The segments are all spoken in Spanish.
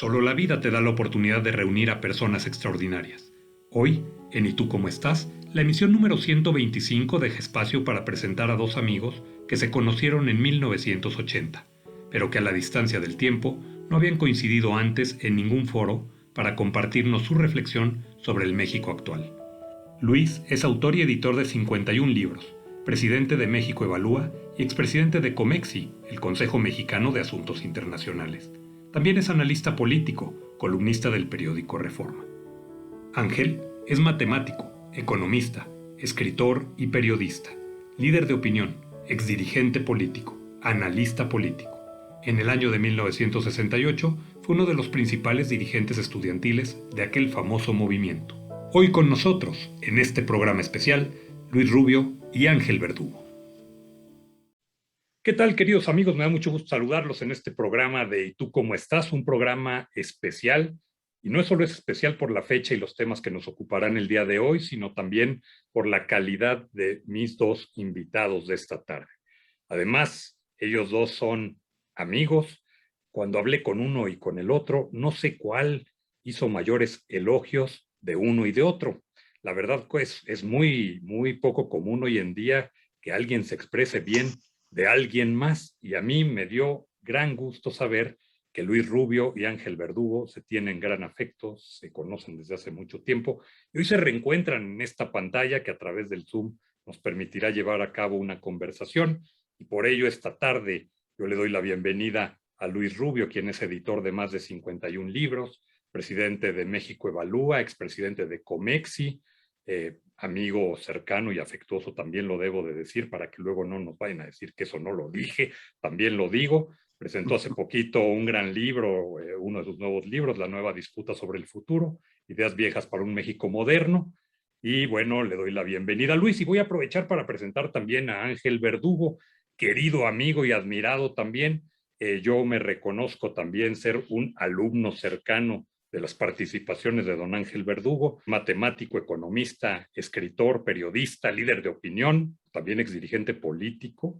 Solo la vida te da la oportunidad de reunir a personas extraordinarias. Hoy, en ¿Y tú cómo estás?, la emisión número 125 deja espacio para presentar a dos amigos que se conocieron en 1980, pero que a la distancia del tiempo no habían coincidido antes en ningún foro para compartirnos su reflexión sobre el México actual. Luis es autor y editor de 51 libros, presidente de México Evalúa y expresidente de Comexi, el Consejo Mexicano de Asuntos Internacionales. También es analista político, columnista del periódico Reforma. Ángel es matemático, economista, escritor y periodista, líder de opinión, exdirigente político, analista político. En el año de 1968 fue uno de los principales dirigentes estudiantiles de aquel famoso movimiento. Hoy con nosotros, en este programa especial, Luis Rubio y Ángel Verdugo. ¿Qué tal, queridos amigos? Me da mucho gusto saludarlos en este programa de ¿Y tú cómo estás? Un programa especial. Y no solo es especial por la fecha y los temas que nos ocuparán el día de hoy, sino también por la calidad de mis dos invitados de esta tarde. Además, ellos dos son amigos. Cuando hablé con uno y con el otro, no sé cuál hizo mayores elogios de uno y de otro. La verdad, pues, es muy poco común hoy en día que alguien se exprese bien de alguien más, y a mí me dio gran gusto saber que Luis Rubio y Ángel Verdugo se tienen gran afecto, se conocen desde hace mucho tiempo y hoy se reencuentran en esta pantalla que a través del Zoom nos permitirá llevar a cabo una conversación, y por ello esta tarde yo le doy la bienvenida a Luis Rubio, quien es editor de más de 51 libros, presidente de México Evalúa, expresidente de Comexi, amigo cercano y afectuoso, también lo debo de decir para que luego no nos vayan a decir que eso no lo dije, también lo digo. Presentó hace poquito un gran libro, uno de sus nuevos libros, La nueva disputa sobre el futuro, ideas viejas para un México moderno. Y bueno, le doy la bienvenida a Luis y voy a aprovechar para presentar también a Ángel Verdugo, querido amigo y admirado también. Yo me reconozco también ser un alumno cercano de las participaciones de don Ángel Verdugo, matemático, economista, escritor, periodista, líder de opinión, también exdirigente político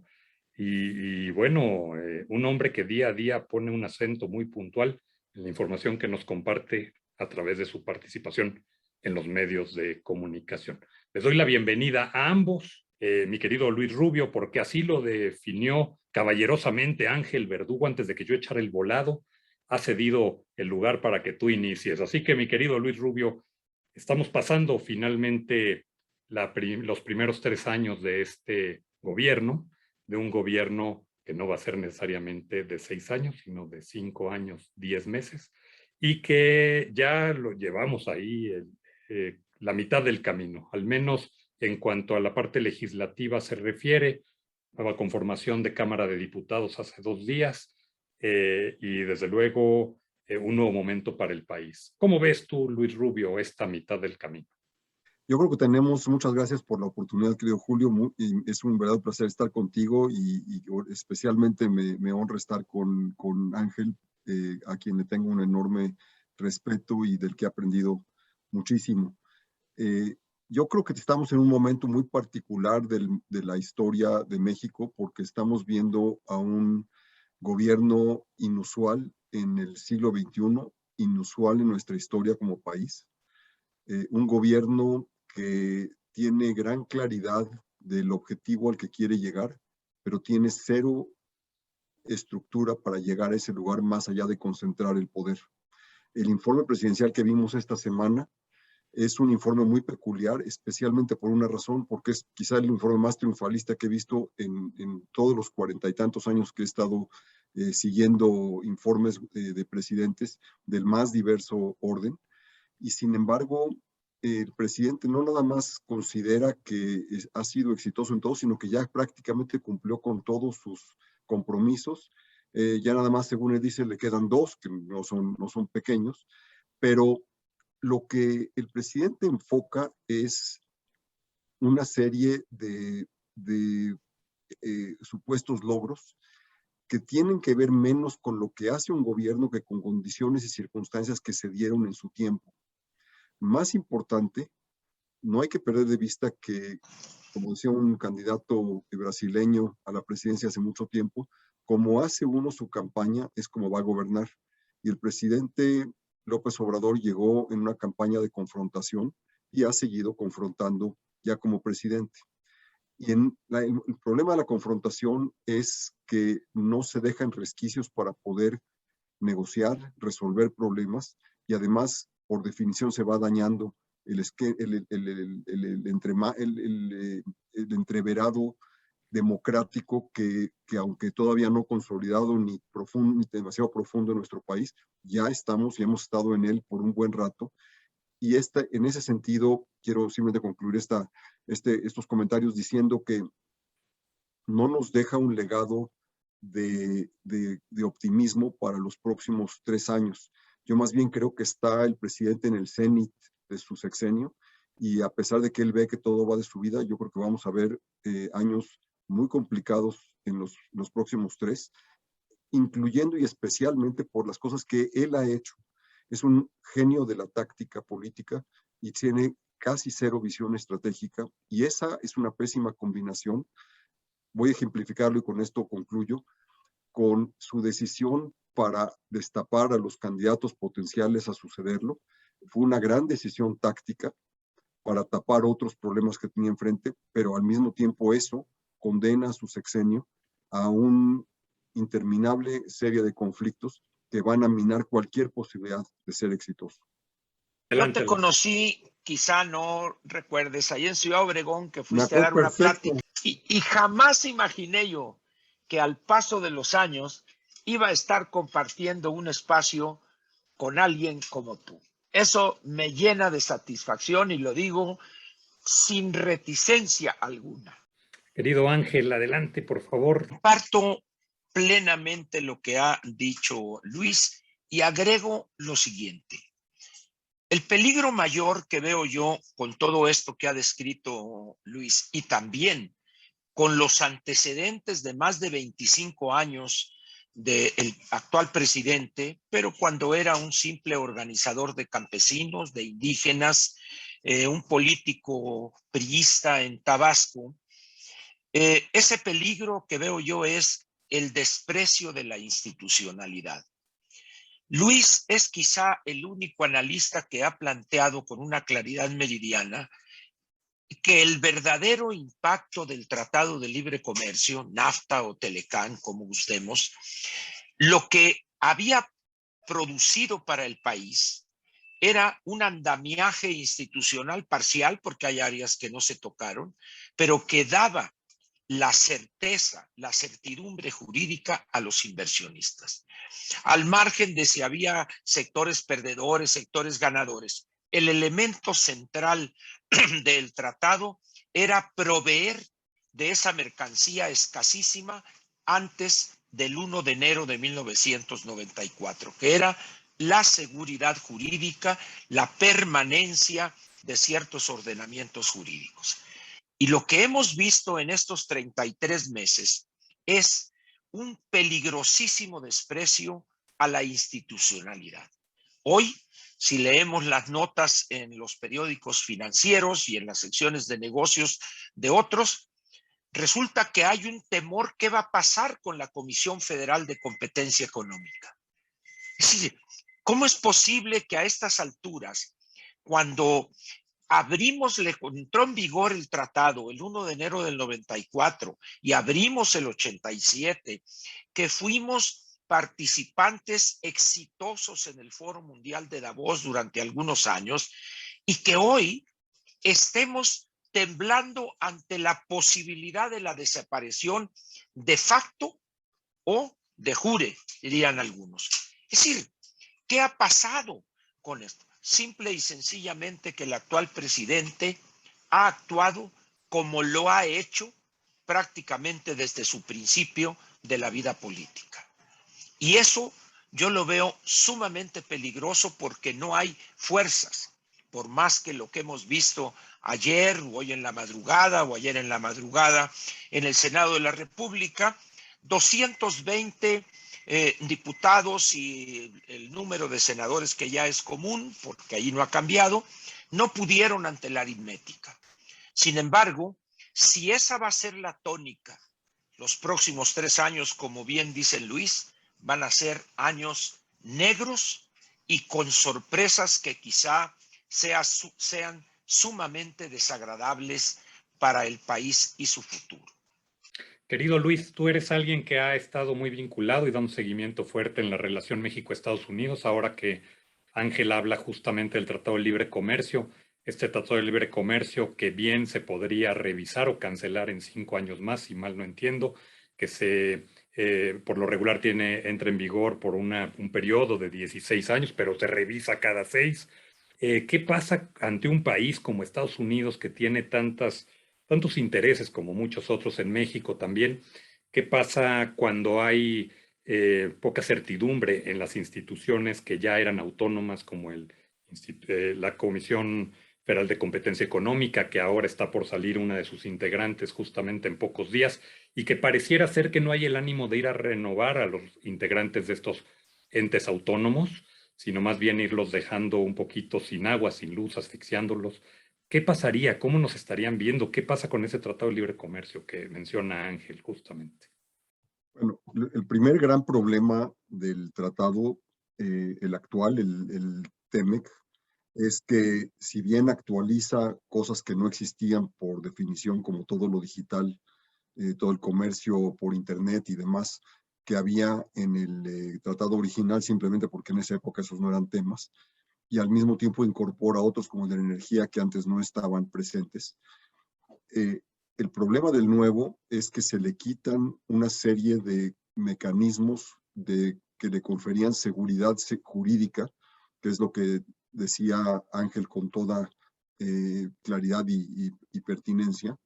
y bueno, un hombre que día a día pone un acento muy puntual en la información que nos comparte a través de su participación en los medios de comunicación. Les doy la bienvenida a ambos, mi querido Luis Rubio, porque así lo definió caballerosamente Ángel Verdugo antes de que yo echara el volado. Ha cedido el lugar para que tú inicies. Así que, mi querido Luis Rubio, estamos pasando finalmente los primeros 3 años de este gobierno, de un gobierno que no va a ser necesariamente de 6 años, sino de 5 años, 10 meses, y que ya lo llevamos ahí la mitad del camino, al menos en cuanto a la parte legislativa se refiere, nueva conformación de Cámara de Diputados hace 2 días, y desde luego un nuevo momento para el país. ¿Cómo ves tú, Luis Rubio, esta mitad del camino? Yo creo que tenemos, muchas gracias por la oportunidad, querido Julio. Y es un verdadero placer estar contigo y especialmente me honra estar con Ángel, a quien le tengo un enorme respeto y del que he aprendido muchísimo. Eh, yo creo que estamos en un momento muy particular de la historia de México porque estamos viendo a un gobierno inusual en el siglo XXI, inusual en nuestra historia como país. Un gobierno que tiene gran claridad del objetivo al que quiere llegar, pero tiene cero estructura para llegar a ese lugar más allá de concentrar el poder. El informe presidencial que vimos esta semana es un informe muy peculiar, especialmente por una razón, porque es quizá el informe más triunfalista que he visto en todos los 40 y tantos años que he estado siguiendo informes de presidentes del más diverso orden. Y sin embargo, el presidente no nada más considera que ha sido exitoso en todo, sino que ya prácticamente cumplió con todos sus compromisos. Ya nada más, según él dice, le quedan 2, que no son pequeños, pero lo que el presidente enfoca es una serie de supuestos logros que tienen que ver menos con lo que hace un gobierno que con condiciones y circunstancias que se dieron en su tiempo. Más importante, no hay que perder de vista que, como decía un candidato brasileño a la presidencia hace mucho tiempo, como hace uno su campaña es como va a gobernar. Y el presidente López Obrador llegó en una campaña de confrontación y ha seguido confrontando ya como presidente. Y el problema de la confrontación es que no se dejan resquicios para poder negociar, resolver problemas, y además, por definición, se va dañando el entreverado democrático que aunque todavía no consolidado ni profundo, ni demasiado profundo en nuestro país, ya estamos y hemos estado en él por un buen rato. Y en ese sentido, quiero simplemente concluir estos comentarios diciendo que no nos deja un legado de optimismo para los próximos 3 años. Yo más bien creo que está el presidente en el cenit de su sexenio, y a pesar de que él ve que todo va de su vida, yo creo que vamos a ver años muy complicados en los próximos 3, incluyendo y especialmente por las cosas que él ha hecho. Es un genio de la táctica política y tiene casi cero visión estratégica, y esa es una pésima combinación. Voy a ejemplificarlo y con esto concluyo, con su decisión para destapar a los candidatos potenciales a sucederlo. Fue una gran decisión táctica para tapar otros problemas que tenía enfrente, pero al mismo tiempo eso condena a su sexenio a una interminable serie de conflictos que van a minar cualquier posibilidad de ser exitoso. Yo te conocí, quizá no recuerdes, ahí en Ciudad Obregón, que fuiste a dar una perfecto. plática, y jamás imaginé yo que al paso de los años iba a estar compartiendo un espacio con alguien como tú. Eso me llena de satisfacción y lo digo sin reticencia alguna. Querido Ángel, adelante, por favor. Comparto plenamente lo que ha dicho Luis y agrego lo siguiente. El peligro mayor que veo yo con todo esto que ha descrito Luis, y también con los antecedentes de más de 25 años del actual presidente, pero cuando era un simple organizador de campesinos, de indígenas, un político priista en Tabasco, ese peligro que veo yo es el desprecio de la institucionalidad. Luis es quizá el único analista que ha planteado con una claridad meridiana que el verdadero impacto del Tratado de Libre Comercio, NAFTA o Telecán, como gustemos, lo que había producido para el país era un andamiaje institucional parcial, porque hay áreas que no se tocaron, pero que daba la certeza, la certidumbre jurídica a los inversionistas. Al margen de si había sectores perdedores, sectores ganadores, el elemento central del tratado era proveer de esa mercancía escasísima antes del 1 de enero de 1994, que era la seguridad jurídica, la permanencia de ciertos ordenamientos jurídicos. Y lo que hemos visto en estos 33 meses es un peligrosísimo desprecio a la institucionalidad. Hoy, si leemos las notas en los periódicos financieros y en las secciones de negocios de otros, resulta que hay un temor qué va a pasar con la Comisión Federal de Competencia Económica. Es decir, ¿cómo es posible que a estas alturas, cuando entró en vigor el tratado el 1 de enero del 94 y abrimos el 87, que fuimos participantes exitosos en el Foro Mundial de Davos durante algunos años, y que hoy estemos temblando ante la posibilidad de la desaparición de facto o de jure, dirían algunos? Es decir, ¿qué ha pasado con esto? Simple y sencillamente que el actual presidente ha actuado como lo ha hecho prácticamente desde su principio de la vida política. Y eso yo lo veo sumamente peligroso porque no hay fuerzas, por más que lo que hemos visto ayer o hoy en la madrugada o ayer en la madrugada en el Senado de la República, 220 diputados y el número de senadores que ya es común, porque ahí no ha cambiado, no pudieron ante la aritmética. Sin embargo, si esa va a ser la tónica, los próximos 3 años, como bien dice Luis, van a ser años negros y con sorpresas que quizá sean sumamente desagradables para el país y su futuro. Querido Luis, tú eres alguien que ha estado muy vinculado y dando seguimiento fuerte en la relación México-Estados Unidos, ahora que Ángel habla justamente del Tratado de Libre Comercio, este Tratado de Libre Comercio que bien se podría revisar o cancelar en 5 años más, si mal no entiendo, que por lo regular entra en vigor por un periodo de 16 años, pero se revisa cada 6. ¿Qué pasa ante un país como Estados Unidos que tiene tantos intereses como muchos otros en México también? ¿Qué pasa cuando hay poca certidumbre en las instituciones que ya eran autónomas, como la Comisión Federal de Competencia Económica, que ahora está por salir una de sus integrantes justamente en pocos días, y que pareciera ser que no hay el ánimo de ir a renovar a los integrantes de estos entes autónomos, sino más bien irlos dejando un poquito sin agua, sin luz, asfixiándolos? ¿Qué pasaría? ¿Cómo nos estarían viendo? ¿Qué pasa con ese Tratado de Libre Comercio que menciona Ángel justamente? Bueno, el primer gran problema del tratado, el actual, el TEMEC, es que si bien actualiza cosas que no existían por definición, como todo lo digital, todo el comercio por internet y demás, que había en el tratado original, simplemente porque en esa época esos no eran temas, y al mismo tiempo incorpora otros como el de la energía que antes no estaban presentes. El problema del nuevo es que se le quitan una serie de mecanismos que le conferían seguridad jurídica, que es lo que decía Ángel con toda claridad y pertinencia.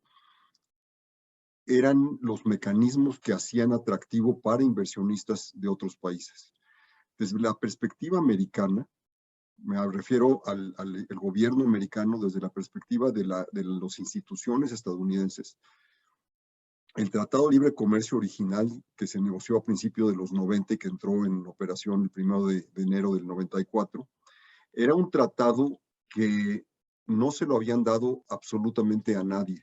Eran los mecanismos que hacían atractivo para inversionistas de otros países. Desde la perspectiva americana, me refiero al gobierno americano desde la perspectiva de las instituciones estadounidenses. El Tratado de Libre Comercio original, que se negoció a principios de los 90 y que entró en operación el 1 de enero del 94, era un tratado que no se lo habían dado absolutamente a nadie.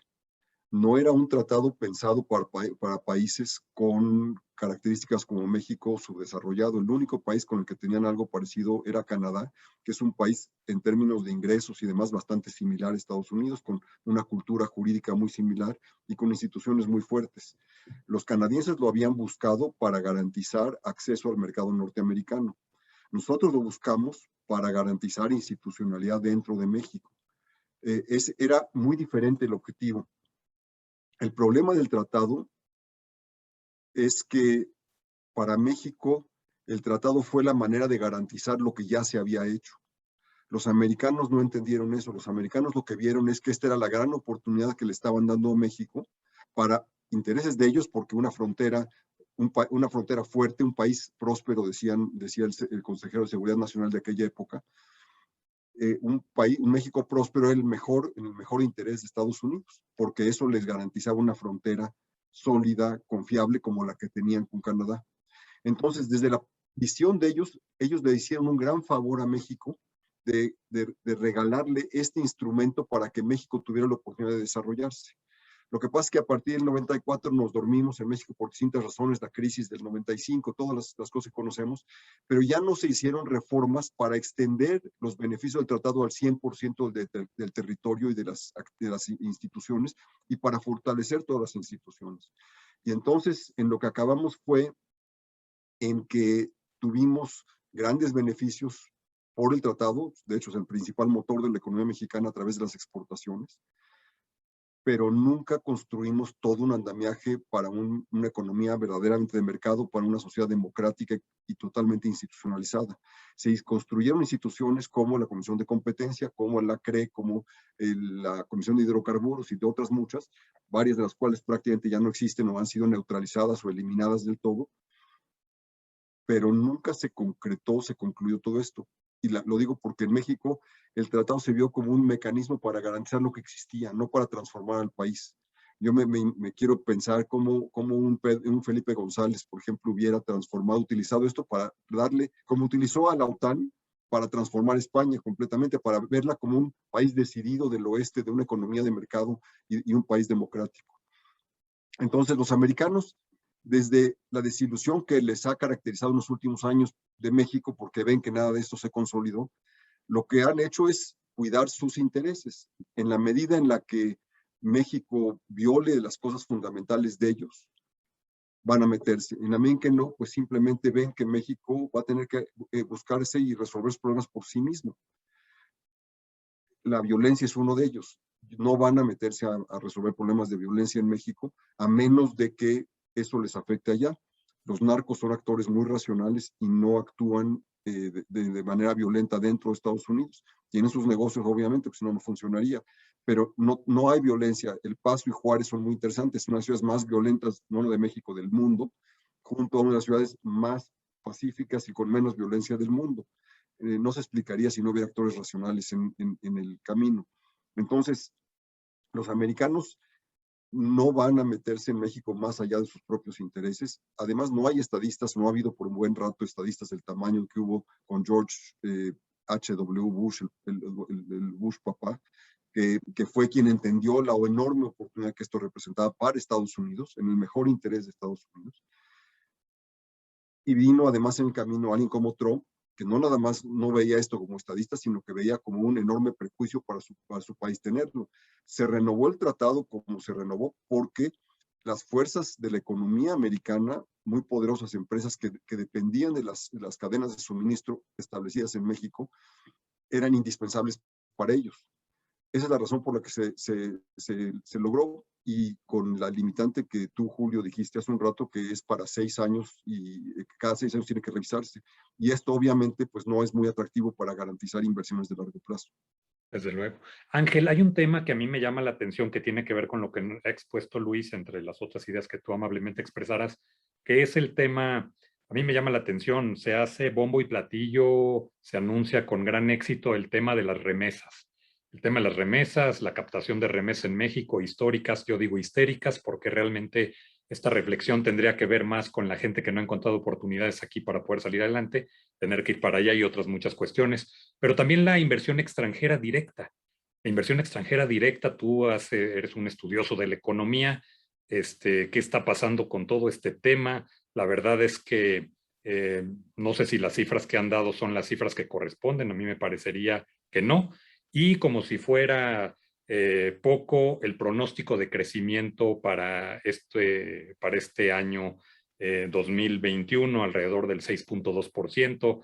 No era un tratado pensado para países con características como México subdesarrollado. El único país con el que tenían algo parecido era Canadá, que es un país en términos de ingresos y demás bastante similar a Estados Unidos, con una cultura jurídica muy similar y con instituciones muy fuertes. Los canadienses lo habían buscado para garantizar acceso al mercado norteamericano. Nosotros lo buscamos para garantizar institucionalidad dentro de México. Era muy diferente el objetivo. El problema del tratado es que para México el tratado fue la manera de garantizar lo que ya se había hecho. Los americanos no entendieron eso. Los americanos lo que vieron es que esta era la gran oportunidad que le estaban dando a México para intereses de ellos, porque una frontera fuerte, un país próspero, decía el consejero de Seguridad Nacional de aquella época, un México próspero era el mejor interés de Estados Unidos, porque eso les garantizaba una frontera sólida, confiable, como la que tenían con Canadá. Entonces, desde la visión de ellos le hicieron un gran favor a México de regalarle este instrumento para que México tuviera la oportunidad de desarrollarse. Lo que pasa es que a partir del 94 nos dormimos en México por distintas razones, la crisis del 95, todas las cosas que conocemos, pero ya no se hicieron reformas para extender los beneficios del tratado al 100% del territorio y de las instituciones, y para fortalecer todas las instituciones. Y entonces, en lo que acabamos fue en que tuvimos grandes beneficios por el tratado. De hecho, es el principal motor de la economía mexicana a través de las exportaciones, pero nunca construimos todo un andamiaje para una economía verdaderamente de mercado, para una sociedad democrática y totalmente institucionalizada. Se construyeron instituciones como la Comisión de Competencia, como la CRE, como la Comisión de Hidrocarburos y de otras muchas, varias de las cuales prácticamente ya no existen o han sido neutralizadas o eliminadas del todo, pero nunca se concluyó todo esto. Y lo digo porque en México el tratado se vio como un mecanismo para garantizar lo que existía, no para transformar al país. Yo me quiero pensar cómo un Felipe González, por ejemplo, hubiera utilizado esto para darle, como utilizó a la OTAN, para transformar España completamente, para verla como un país decidido del oeste, de una economía de mercado y un país democrático. Entonces los americanos desde la desilusión que les ha caracterizado en los últimos años de México, porque ven que nada de esto se consolidó, lo que han hecho es cuidar sus intereses. En la medida en la que México viole las cosas fundamentales de ellos, van a meterse. En la medida en que no, pues simplemente ven que México va a tener que buscarse y resolver sus problemas por sí mismo. La violencia es uno de ellos. No van a meterse a resolver problemas de violencia en México, a menos de que eso les afecte allá. Los narcos son actores muy racionales y no actúan de manera violenta dentro de Estados Unidos. Tienen sus negocios, obviamente, porque si no, no funcionaría. Pero no hay violencia. El Paso y Juárez son muy interesantes. Son las ciudades más violentas, no de México, del mundo, junto a una de las ciudades más pacíficas y con menos violencia del mundo. No se explicaría si no hubiera actores racionales en el camino. Entonces, los americanos no van a meterse en México más allá de sus propios intereses. Además, no hay estadistas, no ha habido por un buen rato estadistas del tamaño que hubo con George H.W. Bush, el Bush papá, que fue quien entendió la enorme oportunidad que esto representaba para Estados Unidos, en el mejor interés de Estados Unidos. Y vino además en el camino alguien como Trump, que no nada más no veía esto como estadista, sino que veía como un enorme prejuicio para su país tenerlo. Se renovó el tratado como se renovó porque las fuerzas de la economía americana, muy poderosas empresas que dependían de las cadenas de suministro establecidas en México, eran indispensables para ellos. Esa es la razón por la que se logró, y con la limitante que tú, Julio, dijiste hace un rato, que es para 6 años y cada 6 años tiene que revisarse. Y esto obviamente pues no es muy atractivo para garantizar inversiones de largo plazo. Desde luego. Ángel, hay un tema que a mí me llama la atención que tiene que ver con lo que ha expuesto Luis, entre las otras ideas que tú amablemente expresarás, que es el tema, a mí me llama la atención, se hace bombo y platillo, se anuncia con gran éxito el tema de las remesas. El tema de las remesas, la captación de remesas en México, históricas, yo digo histéricas, porque realmente esta reflexión tendría que ver más con la gente que no ha encontrado oportunidades aquí para poder salir adelante, tener que ir para allá y otras muchas cuestiones, pero también la inversión extranjera directa. La inversión extranjera directa, tú eres un estudioso de la economía, ¿qué está pasando con todo este tema? La verdad es que no sé si las cifras que han dado son las cifras que corresponden, a mí me parecería que no, y como si fuera poco el pronóstico de crecimiento para este año 2021, alrededor del 6.2%.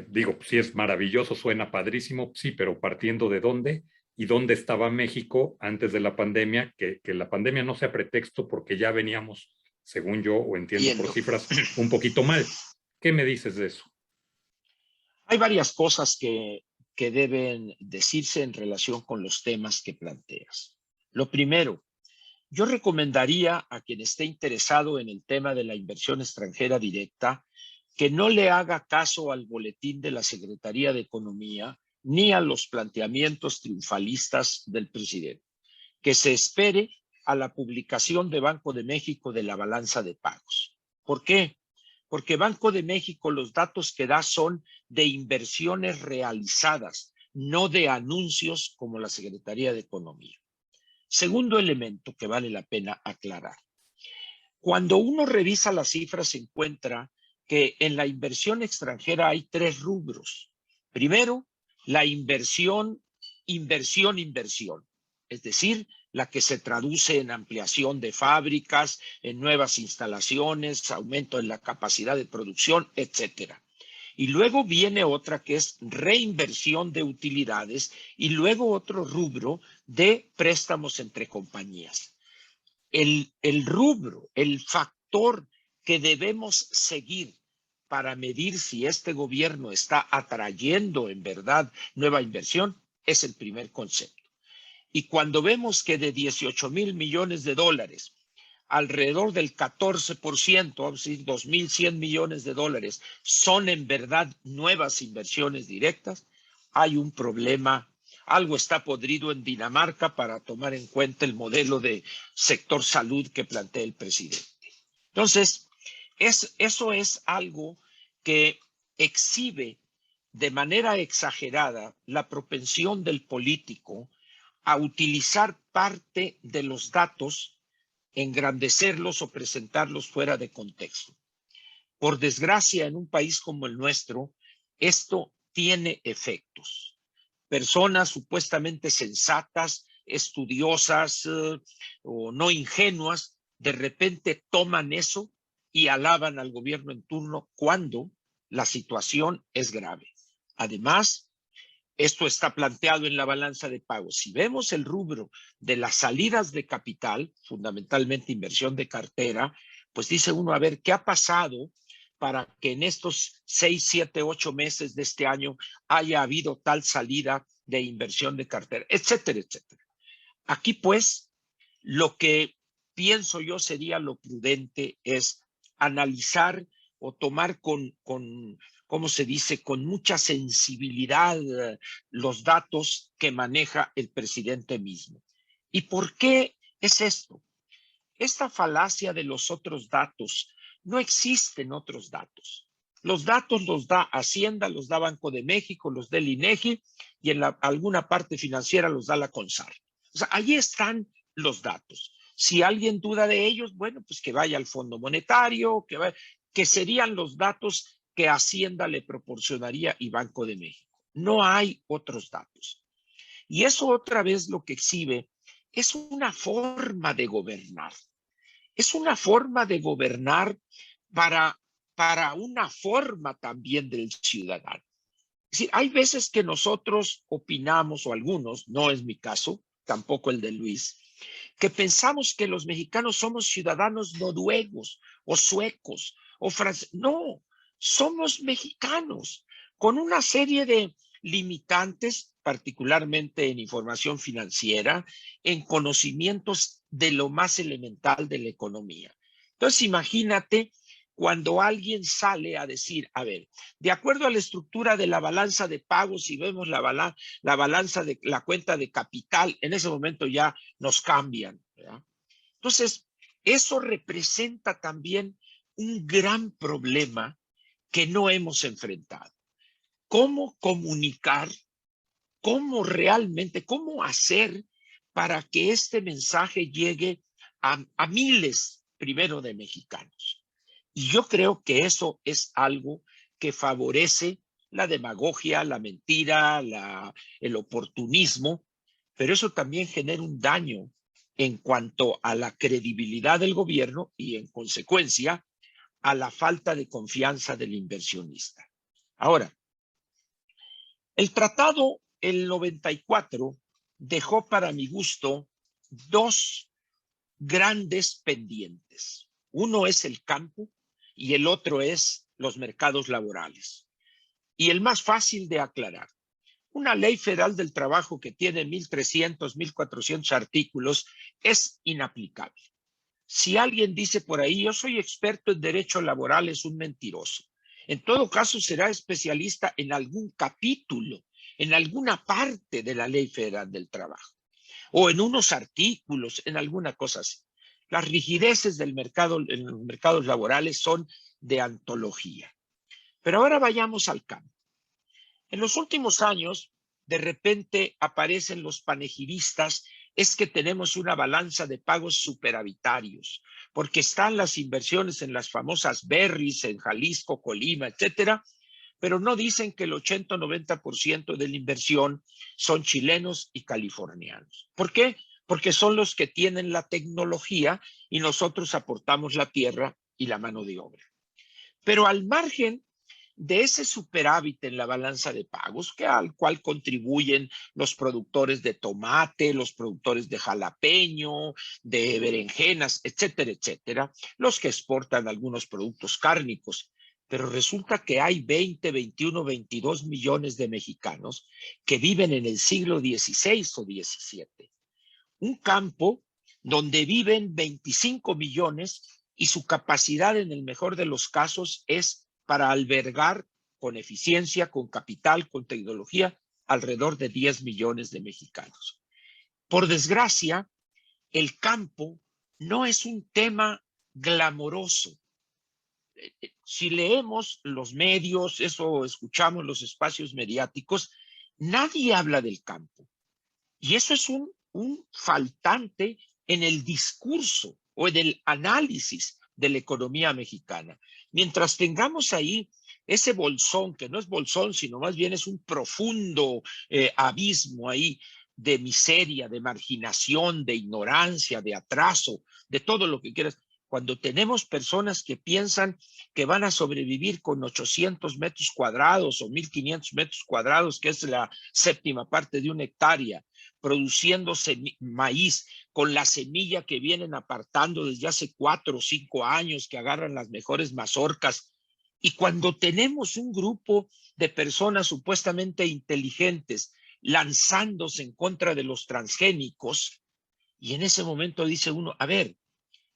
Digo, sí es maravilloso, suena padrísimo, sí, pero partiendo de dónde y dónde estaba México antes de la pandemia, que la pandemia no sea pretexto porque ya veníamos, según yo, o entiendo por cifras, un poquito mal. ¿Qué me dices de eso? Hay varias cosas que deben decirse en relación con los temas que planteas. Lo primero, yo recomendaría a quien esté interesado en el tema de la inversión extranjera directa que no le haga caso al boletín de la Secretaría de Economía ni a los planteamientos triunfalistas del presidente, que se espere a la publicación de Banco de México de la balanza de pagos. ¿Por qué? Porque Banco de México, los datos que da son de inversiones realizadas, no de anuncios como la Secretaría de Economía. Segundo elemento que vale la pena aclarar. Cuando uno revisa las cifras, se encuentra que en la inversión extranjera hay 3 rubros. Primero, la inversión. Es decir, la que se traduce en ampliación de fábricas, en nuevas instalaciones, aumento en la capacidad de producción, etcétera. Y luego viene otra que es reinversión de utilidades y luego otro rubro de préstamos entre compañías. El rubro, el factor que debemos seguir para medir si este gobierno está atrayendo en verdad nueva inversión es el primer concepto. Y cuando vemos que de 18,000 millones de dólares, alrededor del 14%, vamos a decir 2,100 millones de dólares, son en verdad nuevas inversiones directas, hay un problema. Algo está podrido en Dinamarca para tomar en cuenta el modelo de sector salud que plantea el presidente. Entonces, eso es algo que exhibe de manera exagerada la propensión del político a utilizar parte de los datos engrandecerlos o presentarlos fuera de contexto. Por desgracia, en un país como el nuestro, esto tiene efectos. Personas supuestamente sensatas, estudiosas o no ingenuas, de repente toman eso y alaban al gobierno en turno cuando la situación es grave. Además, esto está planteado en la balanza de pagos. Si vemos el rubro de las salidas de capital, fundamentalmente inversión de cartera, pues dice uno, a ver, ¿qué ha pasado para que en estos 6, 7, 8 meses de este año haya habido tal salida de inversión de cartera, etcétera, etcétera? Aquí, pues, lo que pienso yo sería lo prudente es analizar o tomar ¿cómo se dice?, con mucha sensibilidad los datos que maneja el presidente mismo. ¿Y por qué es esto? Esta falacia de los otros datos, no existen otros datos. Los datos los da Hacienda, los da Banco de México, los da el INEGI y en alguna parte financiera los da la CONSAR. O sea, ahí están los datos. Si alguien duda de ellos, bueno, pues que vaya al Fondo Monetario, que serían los datos que Hacienda le proporcionaría y Banco de México. No hay otros datos. Y eso otra vez lo que exhibe es una forma de gobernar. Es una forma de gobernar para una forma también del ciudadano. Es decir, hay veces que nosotros opinamos, o algunos, no es mi caso, tampoco el de Luis, que pensamos que los mexicanos somos ciudadanos noruegos o suecos o franceses. No, somos mexicanos con una serie de limitantes, particularmente en información financiera, en conocimientos de lo más elemental de la economía. Entonces, imagínate cuando alguien sale a decir, a ver, de acuerdo a la estructura de la balanza de pagos, si vemos la balanza de la cuenta de capital, en ese momento ya nos cambian, ¿verdad? Entonces, eso representa también un gran problema que no hemos enfrentado. ¿Cómo comunicar? ¿Cómo realmente, cómo hacer para que este mensaje llegue a miles, primero, de mexicanos? Y yo creo que eso es algo que favorece la demagogia, la mentira, el oportunismo, pero eso también genera un daño en cuanto a la credibilidad del gobierno y, en consecuencia, a la falta de confianza del inversionista. Ahora, el tratado, el 94, dejó para mi gusto dos grandes pendientes. Uno es el campo y el otro es los mercados laborales. Y el más fácil de aclarar, una ley federal del trabajo que tiene 1,300, 1,400 artículos es inaplicable. Si alguien dice por ahí, yo soy experto en derecho laboral, es un mentiroso. En todo caso, será especialista en algún capítulo, en alguna parte de la ley federal del trabajo, o en unos artículos, en alguna cosa así. Las rigideces del mercado, en los mercados laborales son de antología. Pero ahora vayamos al campo. En los últimos años, de repente aparecen los panegiristas, es que tenemos una balanza de pagos superavitarios, porque están las inversiones en las famosas berries, en Jalisco, Colima, etcétera, pero no dicen que el 80 o 90% de la inversión son chilenos y californianos. ¿Por qué? Porque son los que tienen la tecnología y nosotros aportamos la tierra y la mano de obra. Pero al margen de ese superávit en la balanza de pagos, al cual contribuyen los productores de tomate, los productores de jalapeño, de berenjenas, etcétera, etcétera, los que exportan algunos productos cárnicos. Pero resulta que hay 20, 21, 22 millones de mexicanos que viven en el siglo XVI o XVII. Un campo donde viven 25 millones y su capacidad en el mejor de los casos es para albergar con eficiencia, con capital, con tecnología, alrededor de 10 millones de mexicanos. Por desgracia, el campo no es un tema glamoroso. Si leemos los medios, eso escuchamos los espacios mediáticos, nadie habla del campo. Y eso es un faltante en el discurso o en el análisis de la economía mexicana. Mientras tengamos ahí ese bolsón, que no es bolsón, sino más bien es un profundo abismo ahí de miseria, de marginación, de ignorancia, de atraso, de todo lo que quieras. Cuando tenemos personas que piensan que van a sobrevivir con 800 metros cuadrados o 1,500 metros cuadrados, que es la séptima parte de una hectárea, produciendo maíz con la semilla que vienen apartando desde hace 4 o 5 años, que agarran las mejores mazorcas. Y cuando tenemos un grupo de personas supuestamente inteligentes lanzándose en contra de los transgénicos, y en ese momento dice uno, a ver,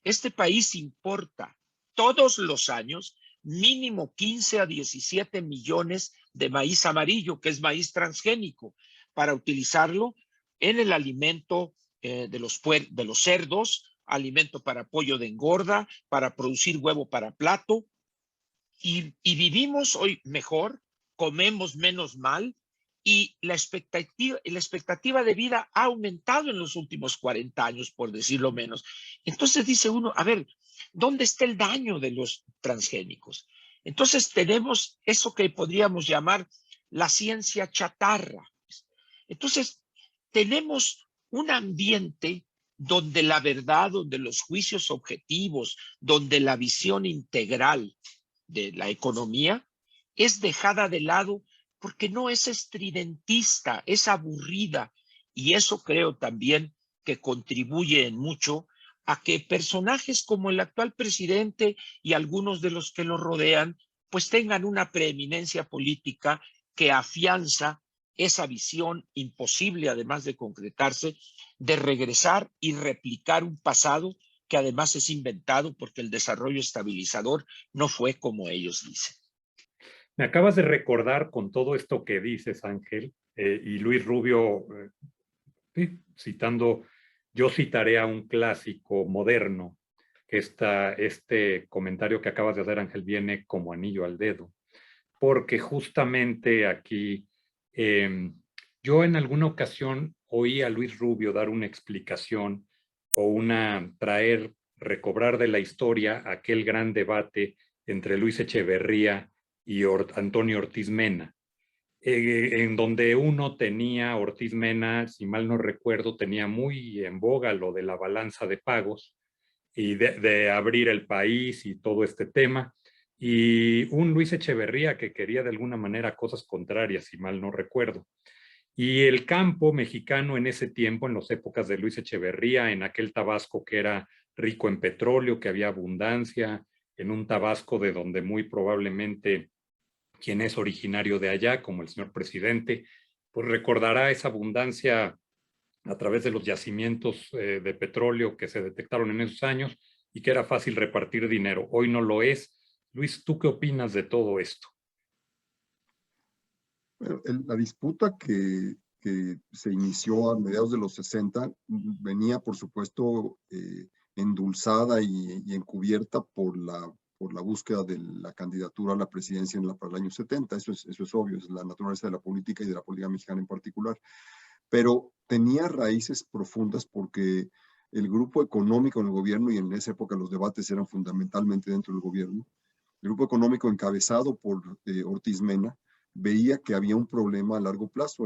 este país importa todos los años mínimo 15 a 17 millones de maíz amarillo, que es maíz transgénico, para utilizarlo en el alimento de los cerdos, alimento para pollo de engorda, para producir huevo para plato, y vivimos hoy mejor, comemos menos mal, y la expectativa de vida ha aumentado en los últimos 40 años, por decirlo menos. Entonces dice uno, a ver, ¿dónde está el daño de los transgénicos? Entonces tenemos eso que podríamos llamar la ciencia chatarra. Entonces tenemos un ambiente donde la verdad, donde los juicios objetivos, donde la visión integral de la economía es dejada de lado porque no es estridentista, es aburrida, y eso creo también que contribuye en mucho a que personajes como el actual presidente y algunos de los que lo rodean pues tengan una preeminencia política que afianza esa visión imposible, además de concretarse, de regresar y replicar un pasado que además es inventado porque el desarrollo estabilizador no fue como ellos dicen. Me acabas de recordar con todo esto que dices, Ángel, y Luis Rubio, sí, citando, yo citaré a un clásico moderno, que este comentario que acabas de hacer, Ángel, viene como anillo al dedo, porque justamente aquí, yo en alguna ocasión oí a Luis Rubio dar una explicación o recobrar de la historia aquel gran debate entre Luis Echeverría y Antonio Ortiz Mena, en donde Ortiz Mena, si mal no recuerdo, tenía muy en boga lo de la balanza de pagos y de abrir el país y todo este tema, y un Luis Echeverría que quería de alguna manera cosas contrarias, si mal no recuerdo. Y el campo mexicano en ese tiempo, en las épocas de Luis Echeverría, en aquel Tabasco que era rico en petróleo, que había abundancia, en un Tabasco de donde muy probablemente quien es originario de allá, como el señor presidente, pues recordará esa abundancia a través de los yacimientos de petróleo que se detectaron en esos años y que era fácil repartir dinero. Hoy no lo es. Luis, ¿tú qué opinas de todo esto? Bueno, la disputa que se inició a mediados de los 60 venía, por supuesto, endulzada y encubierta por la búsqueda de la candidatura a la presidencia para el año 70. Eso es obvio, es la naturaleza de la política y de la política mexicana en particular. Pero tenía raíces profundas porque el grupo económico en el gobierno, y en esa época los debates eran fundamentalmente dentro del gobierno, el grupo económico encabezado por Ortiz Mena, veía que había un problema a largo plazo.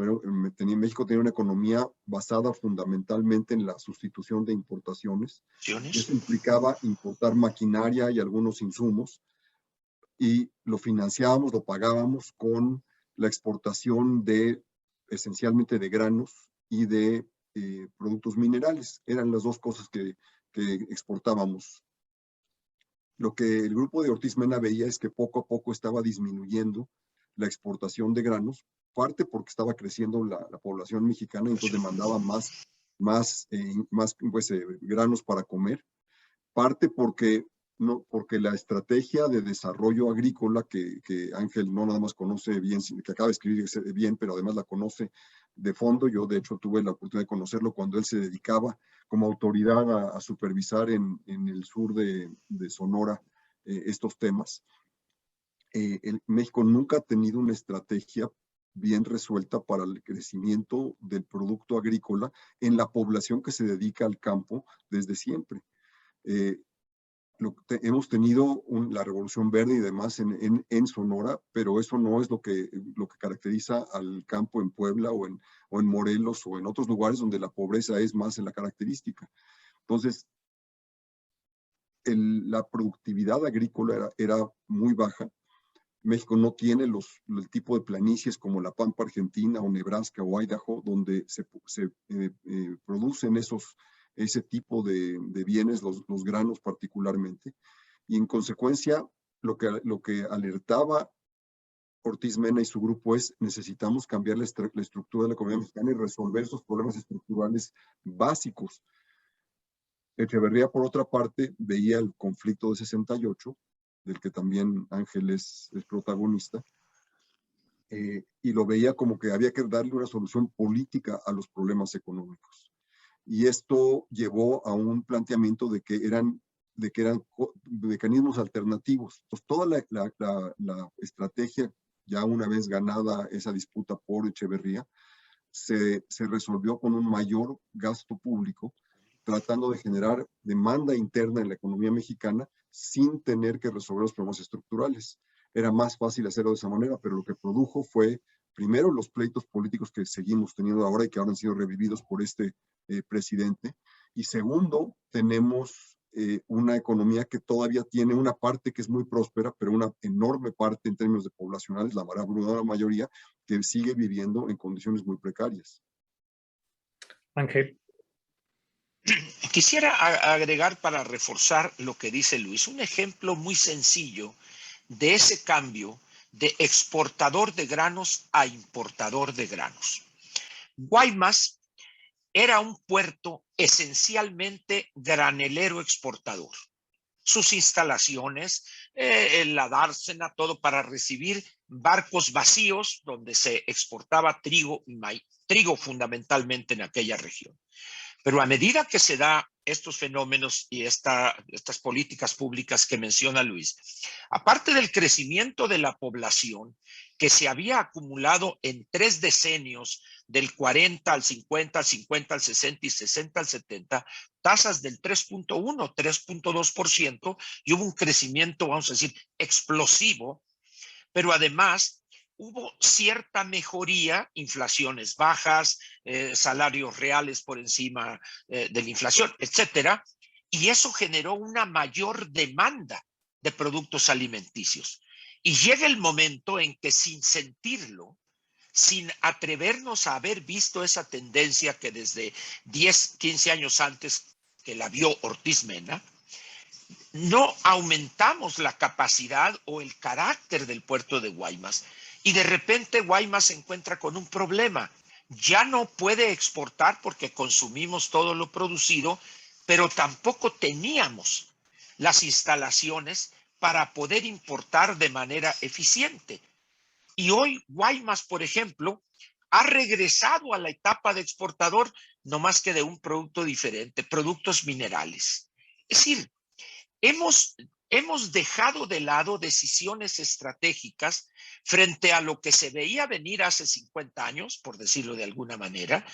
México tenía una economía basada fundamentalmente en la sustitución de importaciones. Eso implicaba importar maquinaria y algunos insumos, y lo financiábamos, lo pagábamos con la exportación esencialmente de granos y de productos minerales. Eran las dos cosas que exportábamos. Lo que el grupo de Ortiz Mena veía es que poco a poco estaba disminuyendo la exportación de granos, parte porque estaba creciendo la población mexicana y entonces demandaba más granos para comer, parte porque la estrategia de desarrollo agrícola que Ángel no nada más conoce bien, que acaba de escribir bien, pero además la conoce de fondo. Yo de hecho tuve la oportunidad de conocerlo cuando él se dedicaba como autoridad a supervisar en el sur de Sonora estos temas. México nunca ha tenido una estrategia bien resuelta para el crecimiento del producto agrícola en la población que se dedica al campo desde siempre. Hemos tenido la Revolución Verde y demás en Sonora, pero eso no es lo que caracteriza al campo en Puebla o en Morelos o en otros lugares donde la pobreza es más en la característica. Entonces, la productividad agrícola era muy baja. México no tiene el tipo de planicies como la Pampa Argentina o Nebraska o Idaho, donde se producen ese tipo de bienes, los granos particularmente. Y en consecuencia, lo que alertaba Ortiz Mena y su grupo es: necesitamos cambiar la estructura de la economía mexicana y resolver esos problemas estructurales básicos. Echeverría, por otra parte, veía el conflicto de 68, del que también Ángel es protagonista, y lo veía como que había que darle una solución política a los problemas económicos. Y esto llevó a un planteamiento de que eran mecanismos alternativos. Entonces, toda la estrategia, ya una vez ganada esa disputa por Echeverría, se resolvió con un mayor gasto público, tratando de generar demanda interna en la economía mexicana sin tener que resolver los problemas estructurales. Era más fácil hacerlo de esa manera, pero lo que produjo fue, primero, los pleitos políticos que seguimos teniendo ahora y que ahora han sido revividos por este presidente. Y segundo, tenemos una economía que todavía tiene una parte que es muy próspera, pero una enorme parte en términos de poblacionales, la abrumadora mayoría, que sigue viviendo en condiciones muy precarias. Ángel. Quisiera agregar, para reforzar lo que dice Luis, un ejemplo muy sencillo de ese cambio de exportador de granos a importador de granos. Guaymas era un puerto esencialmente granelero exportador. Sus instalaciones, la dársena, todo para recibir barcos vacíos donde se exportaba trigo y maíz, trigo fundamentalmente en aquella región. Pero a medida que se da estos fenómenos y estas políticas públicas que menciona Luis, aparte del crecimiento de la población que se había acumulado en 3 decenios, del 40 al 50, al 50 al 60 y 60 al 70, tasas del 3.1, 3.2%, y hubo un crecimiento, vamos a decir, explosivo, pero además hubo cierta mejoría, inflaciones bajas, salarios reales por encima de la inflación, etcétera, y eso generó una mayor demanda de productos alimenticios. Y llega el momento en que, sin sentirlo, sin atrevernos a haber visto esa tendencia que desde 10, 15 años antes que la vio Ortiz Mena, no aumentamos la capacidad o el carácter del puerto de Guaymas. Y de repente Guaymas se encuentra con un problema. Ya no puede exportar porque consumimos todo lo producido, pero tampoco teníamos las instalaciones para poder importar de manera eficiente. Y hoy Guaymas, por ejemplo, ha regresado a la etapa de exportador, no más que de un producto diferente, productos minerales. Es decir, hemos dejado de lado decisiones estratégicas frente a lo que se veía venir hace 50 años, por decirlo de alguna manera,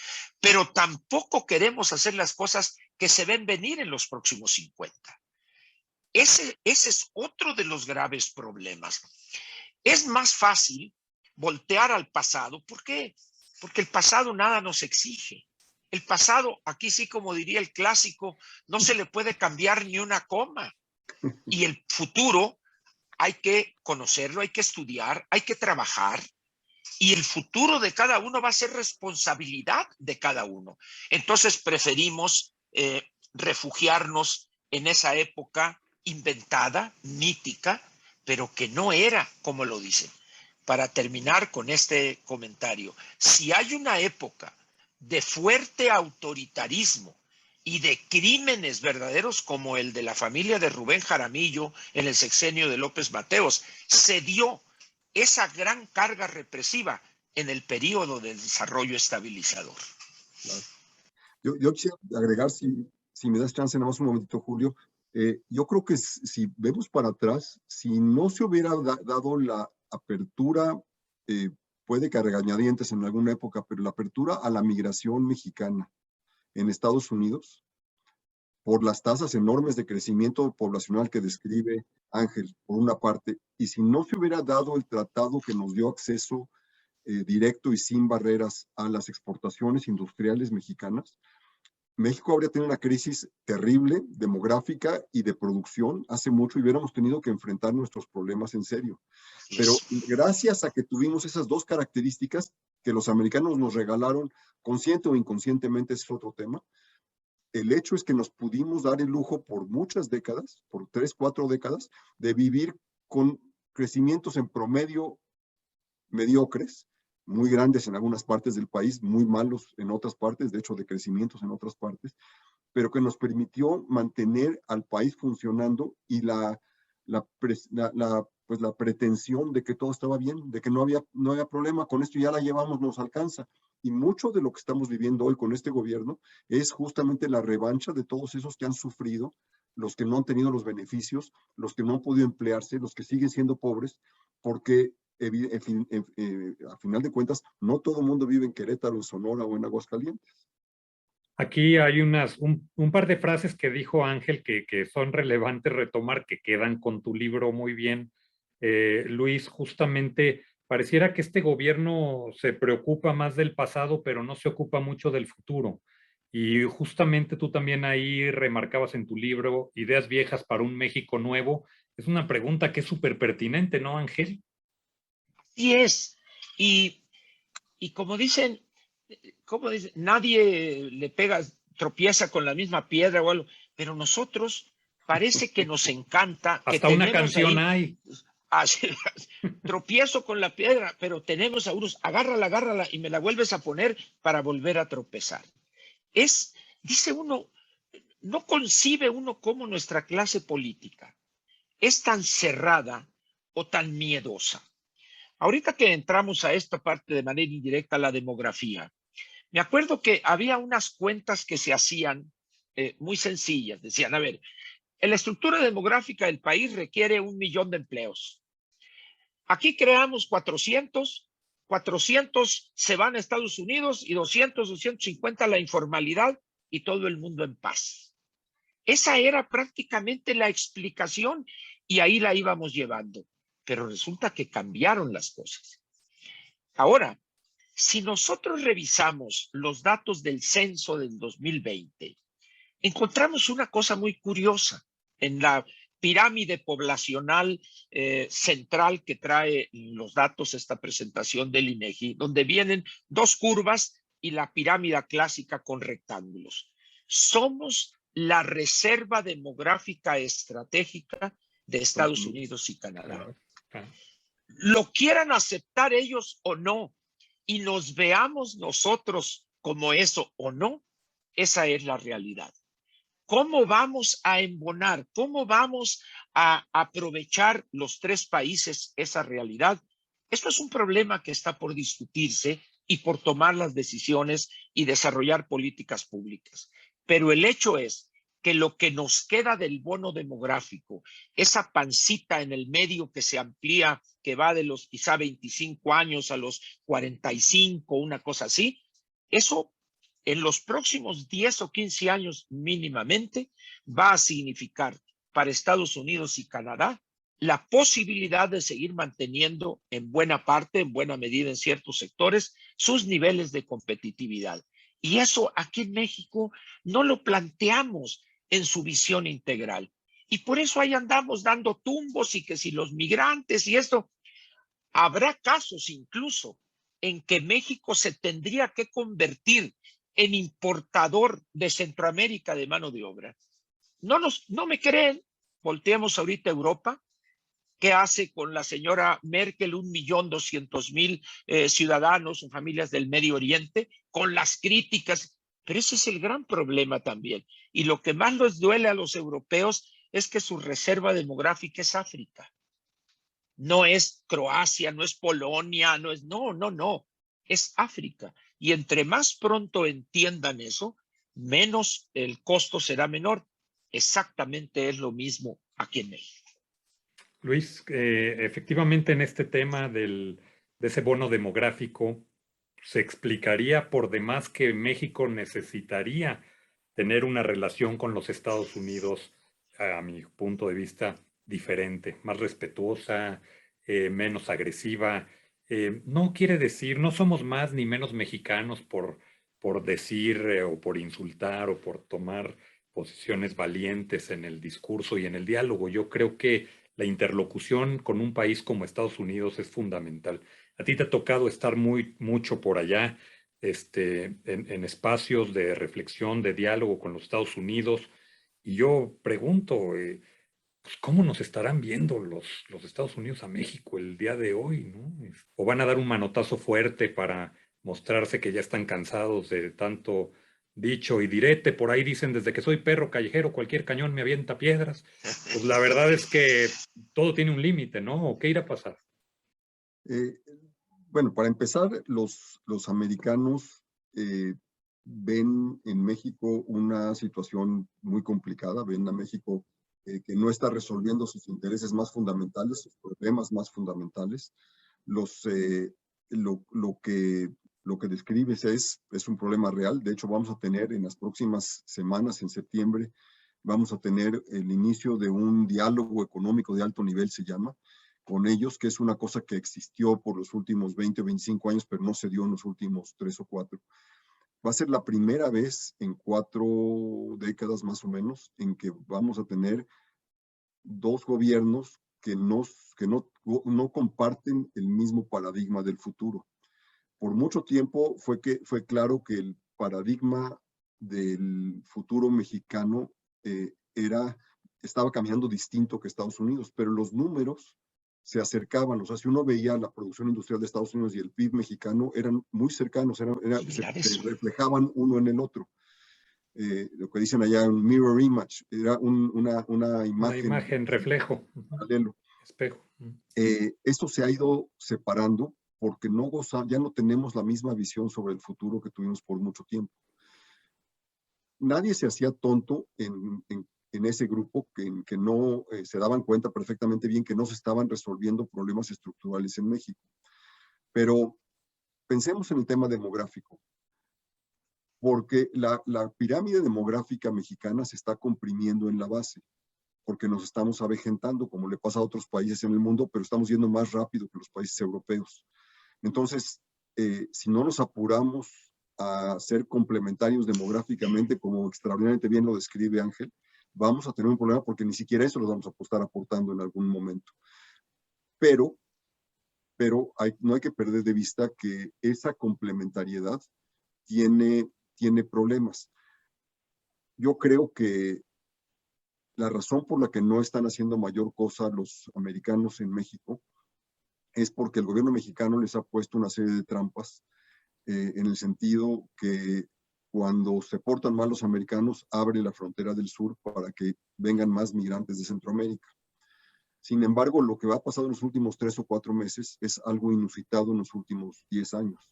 pero tampoco queremos hacer las cosas que se ven venir en los próximos 50. Ese es otro de los graves problemas. Es más fácil voltear al pasado. ¿Por qué? Porque el pasado nada nos exige. El pasado, aquí sí, como diría el clásico, no se le puede cambiar ni una coma. Y el futuro hay que conocerlo, hay que estudiar, hay que trabajar. Y el futuro de cada uno va a ser responsabilidad de cada uno. Entonces preferimos refugiarnos en esa época inventada, mítica, pero que no era como lo dicen. Para terminar con este comentario, si hay una época de fuerte autoritarismo y de crímenes verdaderos como el de la familia de Rubén Jaramillo en el sexenio de López Mateos, se dio esa gran carga represiva en el periodo de desarrollo estabilizador. Claro. Yo quisiera agregar, si me das chance, nada más un momentito, Julio. Yo creo que si vemos para atrás, si no se hubiera dado la apertura, puede que a regañadientes en alguna época, pero la apertura a la migración mexicana en Estados Unidos, por las tasas enormes de crecimiento poblacional que describe Ángel, por una parte, y si no se hubiera dado el tratado que nos dio acceso directo y sin barreras a las exportaciones industriales mexicanas, México habría tenido una crisis terrible, demográfica y de producción hace mucho y hubiéramos tenido que enfrentar nuestros problemas en serio. Pero gracias a que tuvimos esas dos características que los americanos nos regalaron, consciente o inconscientemente, es otro tema, el hecho es que nos pudimos dar el lujo por muchas décadas, por 3, 4 décadas, de vivir con crecimientos en promedio mediocres, muy grandes en algunas partes del país, muy malos en otras partes, de hecho de crecimientos en otras partes, pero que nos permitió mantener al país funcionando y pues la pretensión de que todo estaba bien, de que no había problema, con esto ya la llevamos, nos alcanza. Y mucho de lo que estamos viviendo hoy con este gobierno es justamente la revancha de todos esos que han sufrido, los que no han tenido los beneficios, los que no han podido emplearse, los que siguen siendo pobres, porque a final de cuentas no todo el mundo vive en Querétaro, en Sonora o en Aguascalientes. Aquí hay un par de frases que dijo Ángel que son relevantes retomar, que quedan con tu libro muy bien. Luis, justamente pareciera que este gobierno se preocupa más del pasado, pero no se ocupa mucho del futuro. Y justamente tú también ahí remarcabas en tu libro Ideas viejas para un México nuevo. Es una pregunta que es súper pertinente, ¿no, Ángel? Así es. Y como dicen, nadie le pega, tropieza con la misma piedra o algo, pero nosotros parece que nos encanta. Que Hasta una tenemos canción ahí, hay. tropiezo con la piedra, pero tenemos a unos, agárrala y me la vuelves a poner para volver a tropezar. Dice uno, no concibe uno cómo nuestra clase política es tan cerrada o tan miedosa. Ahorita que entramos a esta parte de manera indirecta, la demografía, me acuerdo que había unas cuentas que se hacían muy sencillas. Decían, a ver, en la estructura demográfica del país requiere 1 millón de empleos. Aquí creamos 400 se van a Estados Unidos y 250 a la informalidad y todo el mundo en paz. Esa era prácticamente la explicación y ahí la íbamos llevando. Pero resulta que cambiaron las cosas. Ahora, si nosotros revisamos los datos del censo del 2020, encontramos una cosa muy curiosa. En la pirámide poblacional central que trae los datos, esta presentación del INEGI, donde vienen dos curvas y la pirámide clásica con rectángulos. Somos la reserva demográfica estratégica de Estados Unidos y Canadá. Lo quieran aceptar ellos o no, y nos veamos nosotros como eso o no, esa es la realidad. ¿Cómo vamos a embonar? ¿Cómo vamos a aprovechar los tres países esa realidad? Esto es un problema que está por discutirse y por tomar las decisiones y desarrollar políticas públicas. Pero el hecho es que lo que nos queda del bono demográfico, esa pancita en el medio que se amplía, que va de los quizá 25 años a los 45, una cosa así, eso en los próximos 10 o 15 años mínimamente va a significar para Estados Unidos y Canadá la posibilidad de seguir manteniendo en buena parte, en buena medida en ciertos sectores, sus niveles de competitividad. Y eso aquí en México no lo planteamos en su visión integral. Y por eso ahí andamos dando tumbos y que si los migrantes y esto, habrá casos incluso en que México se tendría que convertir en importador de Centroamérica de mano de obra. No me creen, volteemos ahorita a Europa. ¿Qué hace con la señora Merkel 1.200.000 ciudadanos o familias del Medio Oriente? Con las críticas. Pero ese es el gran problema también. Y lo que más les duele a los europeos es que su reserva demográfica es África. No es Croacia, no es Polonia, no, es África. Y entre más pronto entiendan eso, menos el costo será menor. Exactamente es lo mismo aquí en México. Luis, efectivamente en este tema de ese bono demográfico, se explicaría por demás que México necesitaría tener una relación con los Estados Unidos, a mi punto de vista, diferente, más respetuosa, menos agresiva. No quiere decir, no somos más ni menos mexicanos por decir o por insultar o por tomar posiciones valientes en el discurso y en el diálogo. Yo creo que la interlocución con un país como Estados Unidos es fundamental. A ti te ha tocado estar mucho por allá, en espacios de reflexión, de diálogo con los Estados Unidos. Y yo pregunto, pues, ¿cómo nos estarán viendo los Estados Unidos a México el día de hoy, ¿no? ¿O van a dar un manotazo fuerte para mostrarse que ya están cansados de tanto dicho y direte? Por ahí dicen, desde que soy perro callejero, cualquier cañón me avienta piedras. Pues la verdad es que todo tiene un límite, ¿no? ¿O qué irá a pasar? Eh, bueno, para empezar, los americanos ven en México una situación muy complicada, ven a México que no está resolviendo sus intereses más fundamentales, sus problemas más fundamentales. Los, lo que describes es un problema real. De hecho, vamos a tener en las próximas semanas, en septiembre, vamos a tener el inicio de un diálogo económico de alto nivel, se llama, con ellos, que es una cosa que existió por los últimos 20 o 25 años, pero no se dio en los últimos 3 o 4. Va a ser la primera vez en 4 décadas más o menos en que vamos a tener dos gobiernos que no comparten el mismo paradigma del futuro. Por mucho tiempo fue claro que el paradigma del futuro mexicano estaba caminando distinto que Estados Unidos, pero los números se acercaban. O sea, si uno veía la producción industrial de Estados Unidos y el PIB mexicano, eran muy cercanos, se reflejaban uno en el otro. Lo que dicen allá, un mirror image, era una imagen reflejo, paralelo. espejo. Esto se ha ido separando porque ya no tenemos la misma visión sobre el futuro que tuvimos por mucho tiempo. Nadie se hacía tonto en ese grupo que no se daban cuenta perfectamente bien que no se estaban resolviendo problemas estructurales en México. Pero pensemos en el tema demográfico, porque la pirámide demográfica mexicana se está comprimiendo en la base, porque nos estamos avejentando, como le pasa a otros países en el mundo, pero estamos yendo más rápido que los países europeos. Entonces, si no nos apuramos a ser complementarios demográficamente, como extraordinariamente bien lo describe Ángel, vamos a tener un problema porque ni siquiera eso lo vamos a estar aportando en algún momento. Pero no hay que perder de vista que esa complementariedad tiene problemas. Yo creo que la razón por la que no están haciendo mayor cosa los americanos en México es porque el gobierno mexicano les ha puesto una serie de trampas en el sentido que cuando se portan mal los americanos, abre la frontera del sur para que vengan más migrantes de Centroamérica. Sin embargo, lo que va a pasar en los últimos 3 o 4 meses es algo inusitado en los últimos 10 años.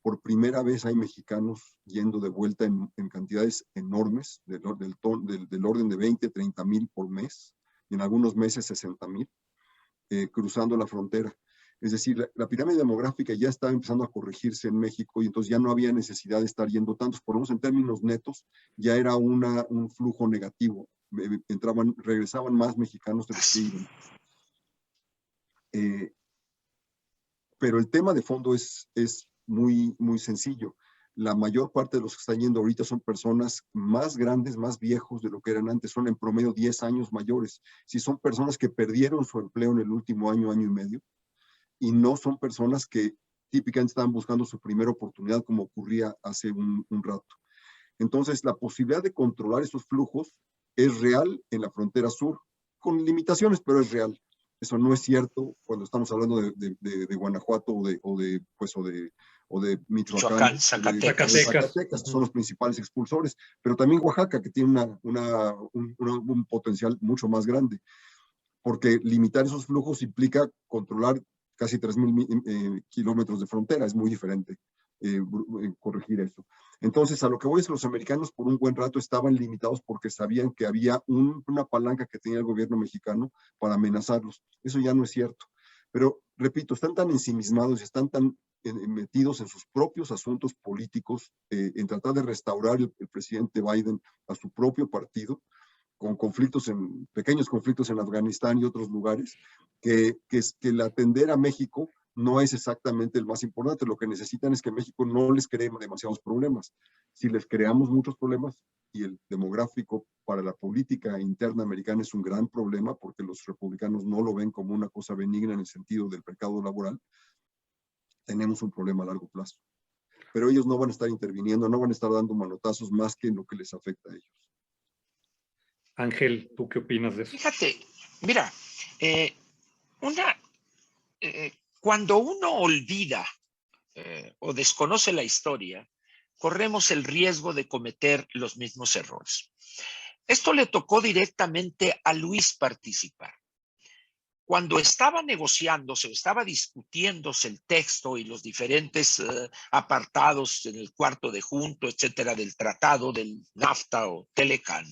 Por primera vez hay mexicanos yendo de vuelta en cantidades enormes, del orden de 20, 30 mil por mes, y en algunos meses 60 mil, cruzando la frontera. Es decir, la pirámide demográfica ya estaba empezando a corregirse en México y entonces ya no había necesidad de estar yendo tantos, por lo menos en términos netos, ya era un flujo negativo. Regresaban más mexicanos de los que iban. Pero el tema de fondo es muy, muy sencillo. La mayor parte de los que están yendo ahorita son personas más grandes, más viejos de lo que eran antes, son en promedio 10 años mayores. Si son personas que perdieron su empleo en el último año, año y medio, y no son personas que típicamente estaban buscando su primera oportunidad como ocurría hace un rato. Entonces, la posibilidad de controlar esos flujos es real en la frontera sur, con limitaciones, pero es real. Eso no es cierto cuando estamos hablando de Guanajuato o de Michoacán, Zacatecas, que son los principales expulsores, pero también Oaxaca, que tiene un potencial mucho más grande, porque limitar esos flujos implica controlar casi 3,000 kilómetros de frontera, es muy diferente corregir eso. Entonces, a lo que voy es que los americanos por un buen rato estaban limitados porque sabían que había una palanca que tenía el gobierno mexicano para amenazarlos. Eso ya no es cierto. Pero, repito, están tan ensimismados y están tan metidos en sus propios asuntos políticos, en tratar de restaurar el presidente Biden a su propio partido, con pequeños conflictos en Afganistán y otros lugares, que el atender a México no es exactamente el más importante. Lo que necesitan es que México no les cree demasiados problemas. Si les creamos muchos problemas, y el demográfico para la política interna americana es un gran problema, porque los republicanos no lo ven como una cosa benigna en el sentido del mercado laboral, tenemos un problema a largo plazo. Pero ellos no van a estar interviniendo, no van a estar dando manotazos más que en lo que les afecta a ellos. Ángel, ¿tú qué opinas de eso? Fíjate, mira, cuando uno olvida o desconoce la historia, corremos el riesgo de cometer los mismos errores. Esto le tocó directamente a Luis participar. Cuando estaba negociándose, estaba discutiéndose el texto y los diferentes apartados en el cuarto de junto, etcétera, del tratado del NAFTA o Telecan,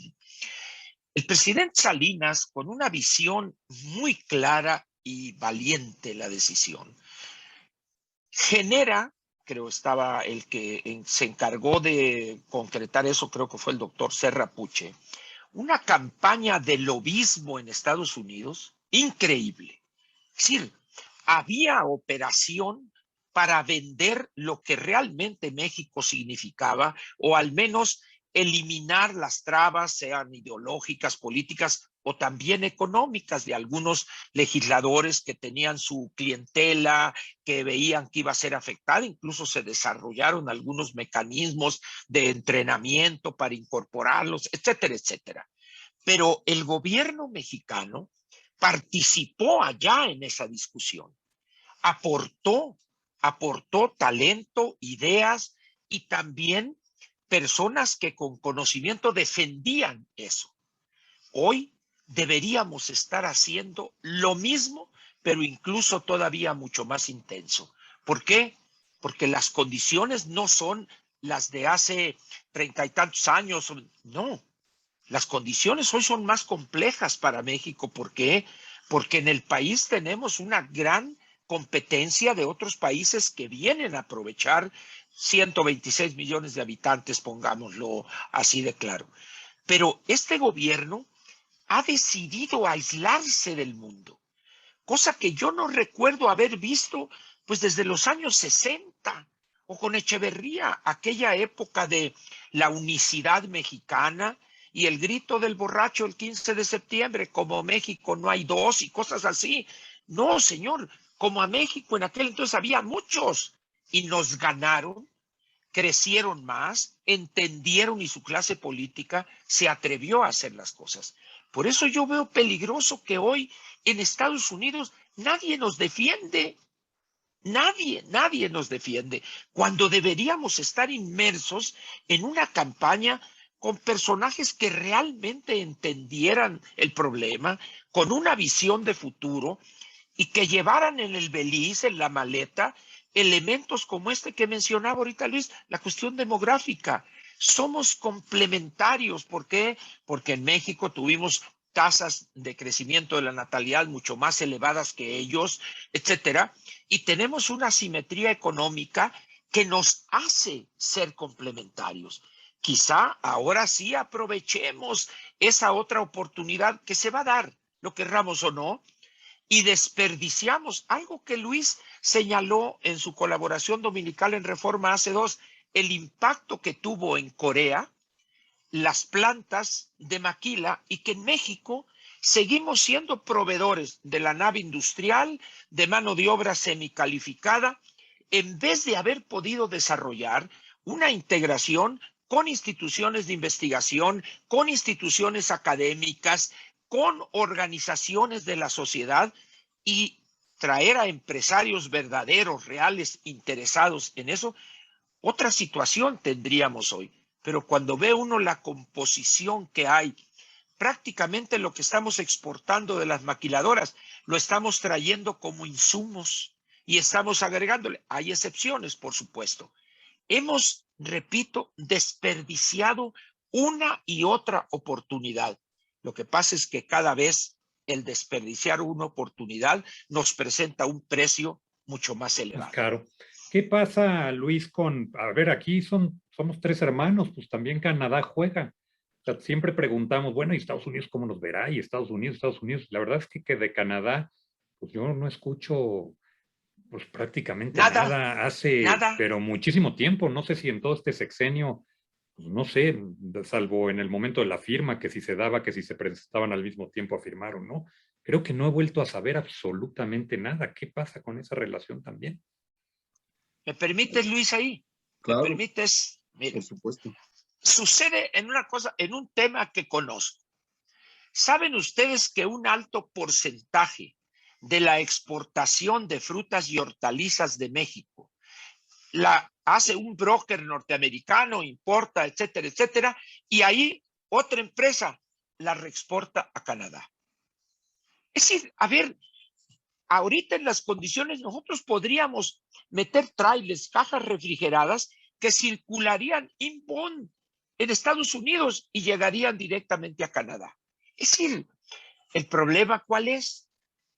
el presidente Salinas, con una visión muy clara y valiente la decisión, genera, creo estaba el que se encargó de concretar eso, creo que fue el doctor Serra Puche, una campaña de lobismo en Estados Unidos increíble. Es decir, había operación para vender lo que realmente México significaba, o al menos eliminar las trabas, sean ideológicas, políticas o también económicas, de algunos legisladores que tenían su clientela, que veían que iba a ser afectada. Incluso se desarrollaron algunos mecanismos de entrenamiento para incorporarlos, etcétera, etcétera. Pero el gobierno mexicano participó allá en esa discusión, aportó talento, ideas y también personas que con conocimiento defendían eso. Hoy deberíamos estar haciendo lo mismo, pero incluso todavía mucho más intenso. ¿Por qué? Porque las condiciones no son las de hace 30 y tantos años, no. Las condiciones hoy son más complejas para México. ¿Por qué? Porque en el país tenemos una gran competencia de otros países que vienen a aprovechar 126 millones de habitantes, pongámoslo así de claro. Pero este gobierno ha decidido aislarse del mundo, cosa que yo no recuerdo haber visto pues desde los años 60 o con Echeverría, aquella época de la unicidad mexicana y el grito del borracho el 15 de septiembre, como México no hay dos y cosas así. No, señor, como a México en aquel entonces había muchos y nos ganaron, crecieron más, entendieron y su clase política se atrevió a hacer las cosas. Por eso yo veo peligroso que hoy en Estados Unidos nadie nos defiende. Nadie nos defiende, cuando deberíamos estar inmersos en una campaña con personajes que realmente entendieran el problema, con una visión de futuro y que llevaran en el beliz, en la maleta, elementos como este que mencionaba ahorita Luis, la cuestión demográfica. Somos complementarios. ¿Por qué? Porque en México tuvimos tasas de crecimiento de la natalidad mucho más elevadas que ellos, etcétera, y tenemos una simetría económica que nos hace ser complementarios. Quizá ahora sí aprovechemos esa otra oportunidad que se va a dar, lo querramos o no, y desperdiciamos algo que Luis señaló en su colaboración dominical en Reforma hace 2, el impacto que tuvo en Corea las plantas de maquila, y que en México seguimos siendo proveedores de la nave industrial, de mano de obra semicalificada, en vez de haber podido desarrollar una integración con instituciones de investigación, con instituciones académicas, con organizaciones de la sociedad, y traer a empresarios verdaderos, reales, interesados en eso. Otra situación tendríamos hoy. Pero cuando ve uno la composición que hay, prácticamente lo que estamos exportando de las maquiladoras lo estamos trayendo como insumos y estamos agregándole. Hay excepciones, por supuesto. Hemos, repito, desperdiciado una y otra oportunidad. Lo que pasa es que cada vez el desperdiciar una oportunidad nos presenta un precio mucho más elevado. Claro. ¿Qué pasa, Luis, a ver, aquí somos 3 hermanos, pues también Canadá juega. O sea, siempre preguntamos, bueno, ¿y Estados Unidos cómo nos verá? Y Estados Unidos. La verdad es que de Canadá, pues yo no escucho pues prácticamente Nada, nada hace, nada. pero muchísimo tiempo. No sé si en todo este sexenio, pues no sé, salvo en el momento de la firma, que si se daba, que si se presentaban al mismo tiempo a firmar o no. Creo que no he vuelto a saber absolutamente nada. ¿Qué pasa con esa relación también? ¿Me permites, Luis, ahí? ¿Me Claro, permites? por Mire, supuesto. sucede en una cosa, en un tema que conozco. ¿Saben ustedes que un alto porcentaje de la exportación de frutas y hortalizas de México la hace un broker norteamericano, importa, etcétera, etcétera, y ahí otra empresa la reexporta a Canadá? Es decir, a ver, ahorita en las condiciones nosotros podríamos meter trailers, cajas refrigeradas que circularían inbound en Estados Unidos y llegarían directamente a Canadá. Es decir, el problema ¿cuál es?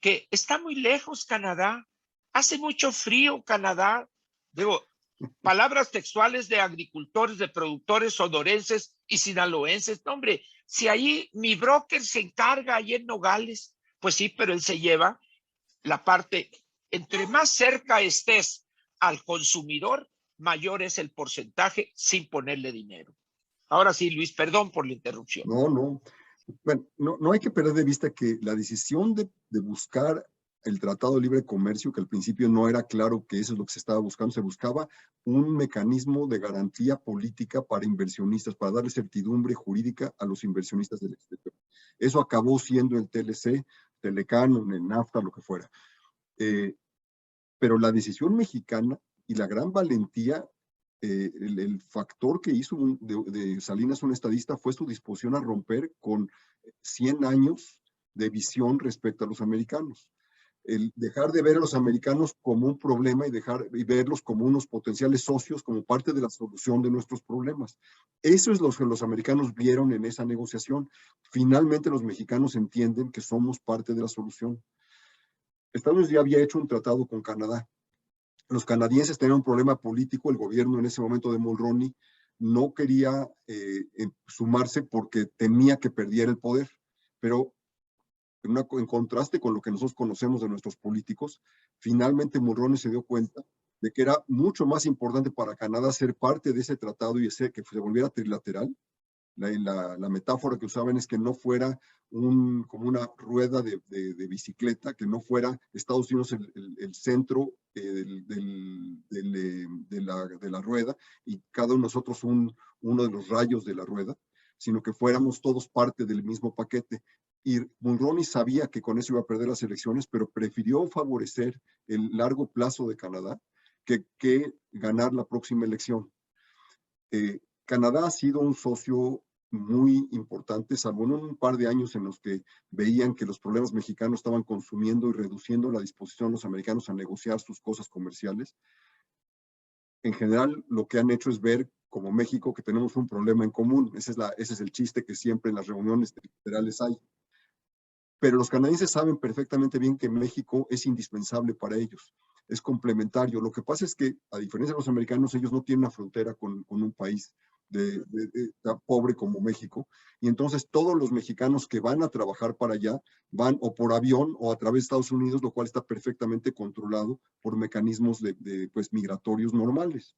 Que está muy lejos Canadá, hace mucho frío Canadá. Digo, palabras textuales de agricultores, de productores sonorenses y sinaloenses. No, hombre, si ahí mi broker se encarga ahí en Nogales, pues sí, pero él se lleva la parte, entre más cerca estés al consumidor, mayor es el porcentaje sin ponerle dinero. Ahora sí, Luis, perdón por la interrupción. No, no. Bueno, no hay que perder de vista que la decisión de buscar el Tratado de Libre Comercio, que al principio no era claro que eso es lo que se estaba buscando, se buscaba un mecanismo de garantía política para inversionistas, para darle certidumbre jurídica a los inversionistas del exterior. Eso acabó siendo el TLC, Telecán, el NAFTA, lo que fuera. Pero la decisión mexicana y la gran valentía, el factor que hizo de Salinas un estadista fue su disposición a romper con 100 años de visión respecto a los americanos. El dejar de ver a los americanos como un problema y verlos como unos potenciales socios, como parte de la solución de nuestros problemas. Eso es lo que los americanos vieron en esa negociación. Finalmente los mexicanos entienden que somos parte de la solución. Estados Unidos ya había hecho un tratado con Canadá. Los canadienses tenían un problema político, el gobierno en ese momento de Mulroney no quería sumarse porque temía que perdiera el poder, pero en contraste con lo que nosotros conocemos de nuestros políticos, finalmente Mulroney se dio cuenta de que era mucho más importante para Canadá ser parte de ese tratado y ese que se volviera trilateral. La metáfora que usaban es que no fuera como una rueda de bicicleta, que no fuera Estados Unidos el centro de la rueda y cada uno de nosotros uno de los rayos de la rueda, sino que fuéramos todos parte del mismo paquete. Y Mulroney sabía que con eso iba a perder las elecciones, pero prefirió favorecer el largo plazo de Canadá que ganar la próxima elección. Canadá ha sido un socio muy importante, salvo en un par de años en los que veían que los problemas mexicanos estaban consumiendo y reduciendo la disposición de los americanos a negociar sus cosas comerciales. En general, lo que han hecho es ver como México que tenemos un problema en común. Ese es el chiste que siempre en las reuniones trilaterales hay. Pero los canadienses saben perfectamente bien que México es indispensable para ellos, es complementario. Lo que pasa es que, a diferencia de los americanos, ellos no tienen una frontera con un país tan pobre como México, y entonces todos los mexicanos que van a trabajar para allá van o por avión o a través de Estados Unidos, lo cual está perfectamente controlado por mecanismos pues, migratorios normales.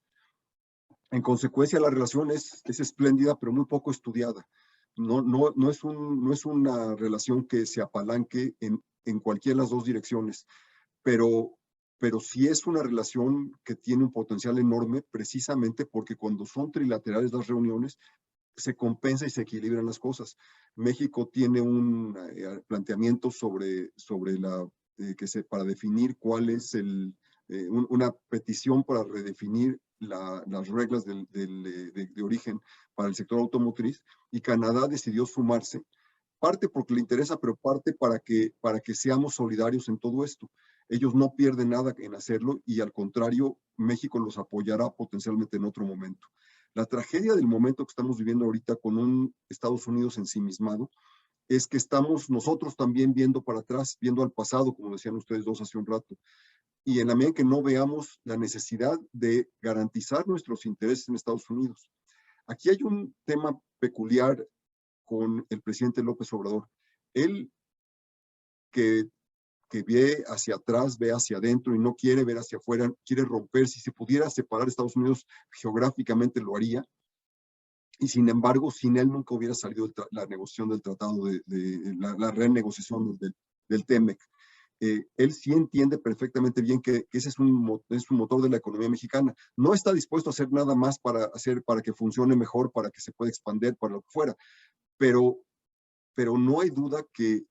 En consecuencia, la relación es espléndida, pero muy poco estudiada. No es una relación que se apalanque en cualquiera de las dos direcciones, pero sí es una relación que tiene un potencial enorme, precisamente porque cuando son trilaterales las reuniones, se compensa y se equilibran las cosas. México tiene un planteamiento para definir cuál es una petición para redefinir las reglas de origen para el sector automotriz, y Canadá decidió sumarse, parte porque le interesa, pero parte para que seamos solidarios en todo esto. Ellos no pierden nada en hacerlo y al contrario, México los apoyará potencialmente en otro momento. La tragedia del momento que estamos viviendo ahorita con un Estados Unidos ensimismado es que estamos nosotros también viendo para atrás, viendo al pasado, como decían ustedes dos hace un rato, y en la medida en que no veamos la necesidad de garantizar nuestros intereses en Estados Unidos. Aquí hay un tema peculiar con el presidente López Obrador. Él que ve hacia atrás, ve hacia adentro y no quiere ver hacia afuera, quiere romper. Si se pudiera separar Estados Unidos geográficamente lo haría. Y sin embargo, sin él nunca hubiera salido la negociación del tratado, la renegociación del TEMEC. Él sí entiende perfectamente bien que ese es un motor de la economía mexicana. No está dispuesto a hacer nada más para que funcione mejor, para que se pueda expandir, para lo que fuera. Pero no hay duda que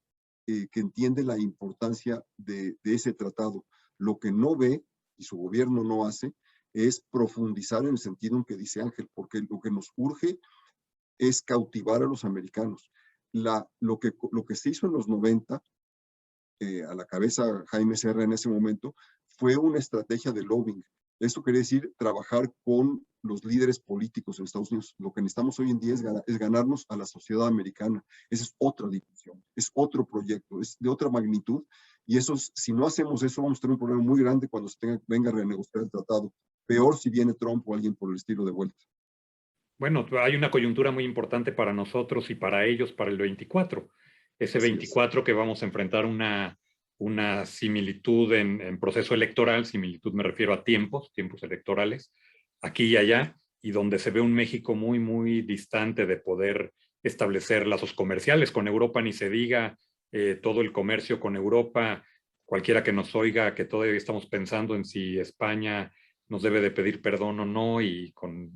entiende la importancia de ese tratado. Lo que no ve, y su gobierno no hace, es profundizar en el sentido en que dice Ángel, porque lo que nos urge es cautivar a los americanos. Lo que se hizo en los 90, a la cabeza Jaime Serra en ese momento, fue una estrategia de lobbying. Esto quiere decir trabajar con los líderes políticos en Estados Unidos. Lo que necesitamos hoy en día es ganarnos a la sociedad americana. Esa es otra dimensión, es otro proyecto, es de otra magnitud. Y eso, si no hacemos eso, vamos a tener un problema muy grande cuando venga a renegociar el tratado. Peor si viene Trump o alguien por el estilo de vuelta. Bueno, hay una coyuntura muy importante para nosotros y para ellos para el 24. Ese 24 que vamos a enfrentar una similitud en proceso electoral, similitud me refiero a tiempos electorales, aquí y allá, y donde se ve un México muy, muy distante de poder establecer lazos comerciales con Europa, ni se diga todo el comercio con Europa, cualquiera que nos oiga, que todavía estamos pensando en si España nos debe de pedir perdón o no, y con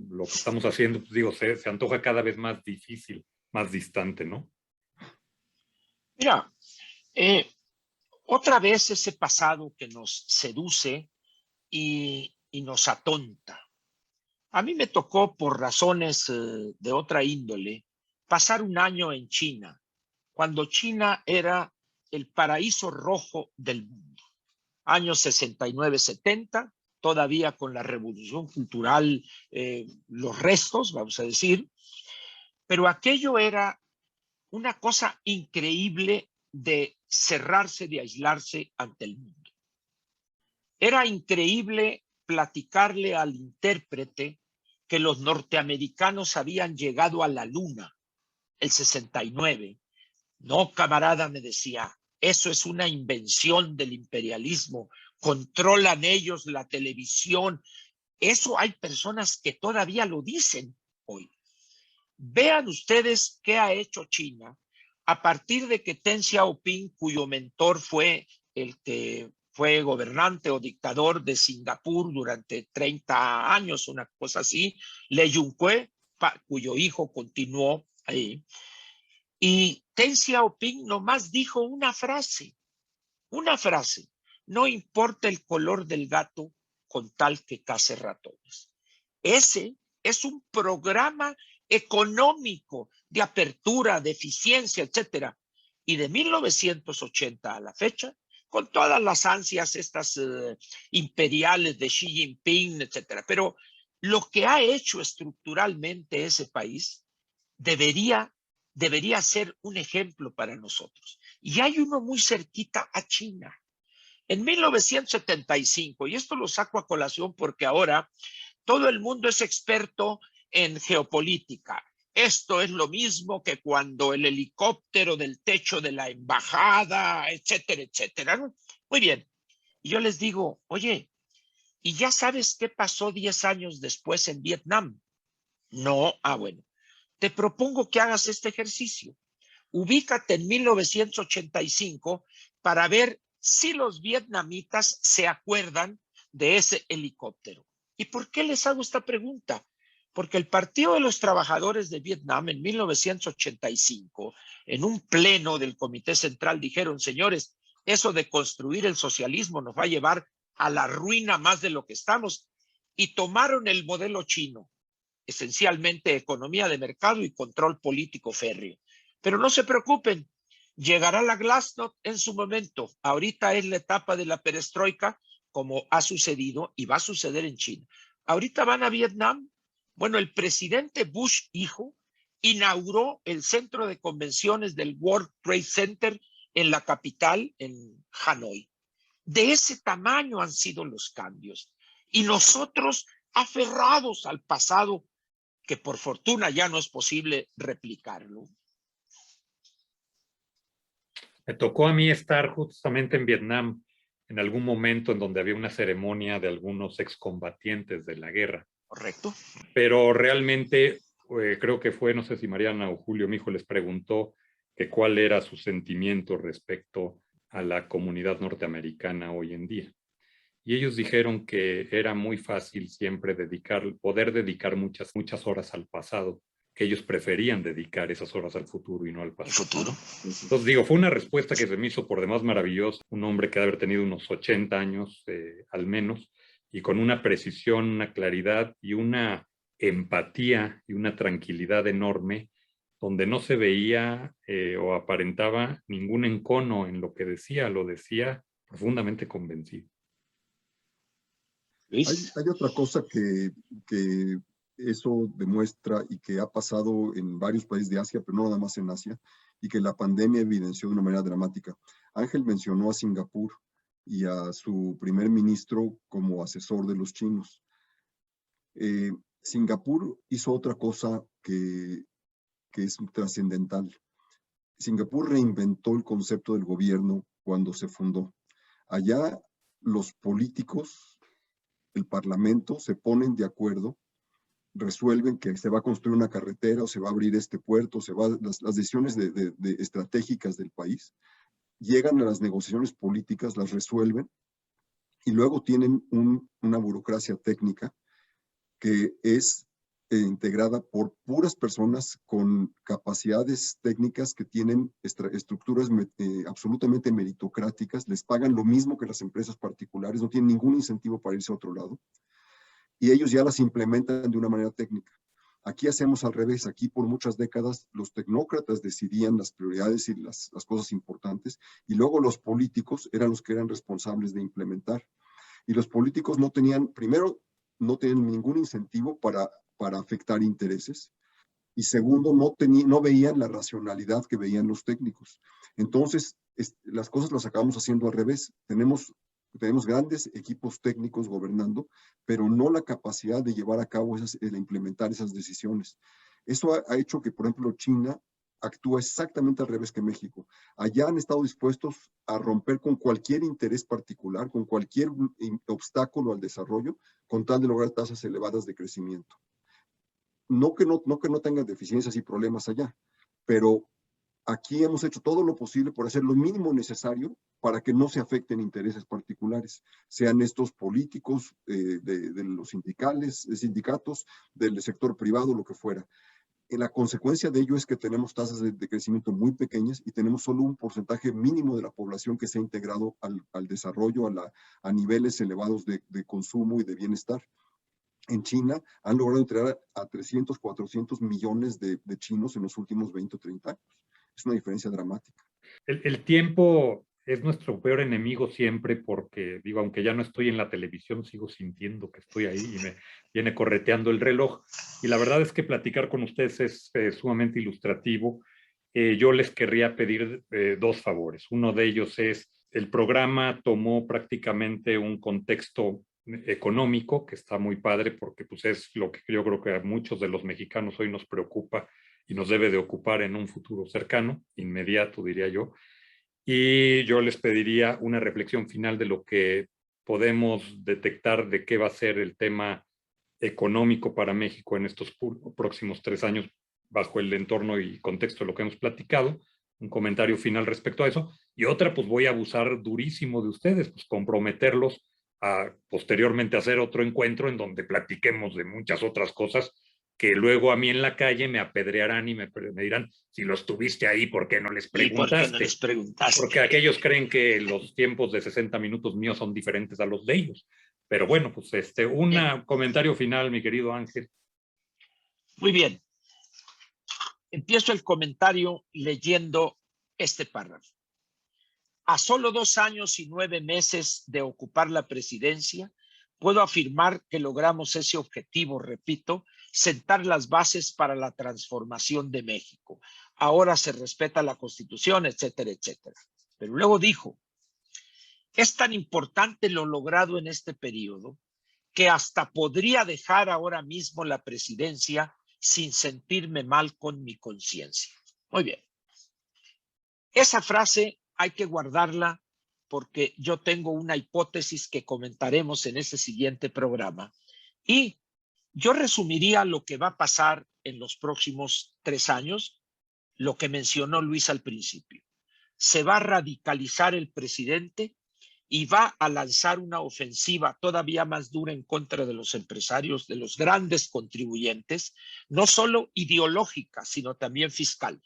lo que estamos haciendo, pues digo, se antoja cada vez más difícil, más distante, ¿no? Mira, otra vez ese pasado que nos seduce y nos atonta. A mí me tocó, por razones de otra índole, pasar un año en China, cuando China era el paraíso rojo del mundo. Años 69-70, todavía con la revolución cultural, los restos, vamos a decir, pero aquello era una cosa increíble de cerrarse, de aislarse ante el mundo. Era increíble platicarle al intérprete que los norteamericanos habían llegado a la luna, el 69. No, camarada, me decía, eso es una invención del imperialismo, controlan ellos la televisión. Eso hay personas que todavía lo dicen hoy. Vean ustedes qué ha hecho China a partir de que Deng Xiaoping, cuyo mentor fue el que fue gobernante o dictador de Singapur durante 30 años, una cosa así, Le Yun-kwe, cuyo hijo continuó ahí. Y Deng Xiaoping nomás dijo una frase, no importa el color del gato con tal que case ratones. Ese es un programa económico de apertura, de eficiencia, etcétera. Y de 1980 a la fecha, con todas las ansias estas imperiales de Xi Jinping, etcétera. Pero lo que ha hecho estructuralmente ese país debería ser un ejemplo para nosotros. Y hay uno muy cerquita a China. En 1975, y esto lo saco a colación porque ahora todo el mundo es experto en geopolítica. Esto es lo mismo que cuando el helicóptero del techo de la embajada, etcétera, etcétera, ¿no? Muy bien. Y yo les digo, oye, ¿y ya sabes qué pasó 10 años después en Vietnam? No, bueno. Te propongo que hagas este ejercicio. Ubícate en 1985 para ver si los vietnamitas se acuerdan de ese helicóptero. ¿Y por qué les hago esta pregunta? Porque el Partido de los Trabajadores de Vietnam en 1985, en un pleno del Comité Central, dijeron, señores, eso de construir el socialismo nos va a llevar a la ruina más de lo que estamos. Y tomaron el modelo chino, esencialmente economía de mercado y control político férreo. Pero no se preocupen, llegará la glasnost en su momento. Ahorita es la etapa de la perestroika, como ha sucedido y va a suceder en China. Ahorita van a Vietnam. Bueno, el presidente Bush, hijo, inauguró el centro de convenciones del World Trade Center en la capital, en Hanoi. De ese tamaño han sido los cambios. Y nosotros aferrados al pasado, que por fortuna ya no es posible replicarlo. Me tocó a mí estar justamente en Vietnam en algún momento en donde había una ceremonia de algunos excombatientes de la guerra. ¿Correcto? Pero realmente creo que fue, no sé si Mariana o Julio, mi hijo, les preguntó que cuál era su sentimiento respecto a la comunidad norteamericana hoy en día. Y ellos dijeron que era muy fácil siempre poder dedicar muchas horas al pasado, que ellos preferían dedicar esas horas al futuro y no al pasado. El futuro. Entonces digo, fue una respuesta que se me hizo por demás maravillosa, un hombre que debe haber tenido unos 80 años al menos, y con una precisión, una claridad y una empatía y una tranquilidad enorme, donde no se veía o aparentaba ningún encono en lo que decía, lo decía profundamente convencido. Hay otra cosa que eso demuestra y que ha pasado en varios países de Asia, pero no nada más en Asia, y que la pandemia evidenció de una manera dramática. Ángel mencionó a Singapur y a su primer ministro como asesor de los chinos. Singapur hizo otra cosa que es trascendental. Singapur reinventó el concepto del gobierno cuando se fundó. Allá los políticos, el parlamento, se ponen de acuerdo, resuelven que se va a construir una carretera o se va a abrir este puerto, las decisiones estratégicas del país, llegan a las negociaciones políticas, las resuelven y luego tienen una burocracia técnica que es integrada por puras personas con capacidades técnicas que tienen estructuras absolutamente meritocráticas, les pagan lo mismo que las empresas particulares, no tienen ningún incentivo para irse a otro lado, y ellos ya las implementan de una manera técnica. Aquí hacemos al revés, aquí por muchas décadas los tecnócratas decidían las prioridades y las cosas importantes, y luego los políticos eran los que eran responsables de implementar. Y los políticos no tenían, primero, no tenían ningún incentivo para afectar intereses, y segundo, no veían la racionalidad que veían los técnicos. Entonces, las cosas las acabamos haciendo al revés. Tenemos grandes equipos técnicos gobernando, pero no la capacidad de llevar a cabo de implementar esas decisiones. Eso ha hecho que, por ejemplo, China actúa exactamente al revés que México. Allá han estado dispuestos a romper con cualquier interés particular, con cualquier obstáculo al desarrollo, con tal de lograr tasas elevadas de crecimiento. No que no tengan deficiencias y problemas allá, pero aquí hemos hecho todo lo posible por hacer lo mínimo necesario para que no se afecten intereses particulares, sean estos políticos, de los sindicatos, del sector privado, lo que fuera. La consecuencia de ello es que tenemos tasas de crecimiento muy pequeñas y tenemos solo un porcentaje mínimo de la población que se ha integrado al desarrollo, a niveles elevados de consumo y de bienestar. En China han logrado integrar a 300, 400 millones de chinos en los últimos 20 o 30 años. Es una diferencia dramática. El tiempo es nuestro peor enemigo siempre porque, digo, aunque ya no estoy en la televisión, sigo sintiendo que estoy ahí y me viene correteando el reloj. Y la verdad es que platicar con ustedes es sumamente ilustrativo. Yo les querría pedir dos favores. Uno de ellos es, el programa tomó prácticamente un contexto económico que está muy padre porque pues es lo que yo creo que a muchos de los mexicanos hoy nos preocupa y nos debe de ocupar en un futuro cercano, inmediato diría yo. Y yo les pediría una reflexión final de lo que podemos detectar de qué va a ser el tema económico para México en estos próximos 3 años bajo el entorno y contexto de lo que hemos platicado. Un comentario final respecto a eso. Y otra, pues voy a abusar durísimo de ustedes, pues comprometerlos a posteriormente hacer otro encuentro en donde platiquemos de muchas otras cosas que luego a mí en la calle me apedrearán y me dirán, si los tuviste ahí, ¿por qué no les preguntaste? ¿Y por qué no les preguntaste? Porque aquellos creen que los tiempos de 60 minutos míos son diferentes a los de ellos. Pero bueno, pues un comentario final, mi querido Ángel. Muy bien. Empiezo el comentario leyendo este párrafo. A solo 2 años y 9 meses de ocupar la presidencia, puedo afirmar que logramos ese objetivo, repito, sentar las bases para la transformación de México. Ahora se respeta la Constitución, etcétera, etcétera. Pero luego dijo, Es tan importante lo logrado en este periodo que hasta podría dejar ahora mismo la presidencia sin sentirme mal con mi conciencia. Muy bien. Esa frase hay que guardarla porque yo tengo una hipótesis que comentaremos en ese siguiente programa. Y yo resumiría lo que va a pasar en los próximos 3 años, lo que mencionó Luis al principio. Se va a radicalizar el presidente y va a lanzar una ofensiva todavía más dura en contra de los empresarios, de los grandes contribuyentes, no solo ideológica, sino también fiscal.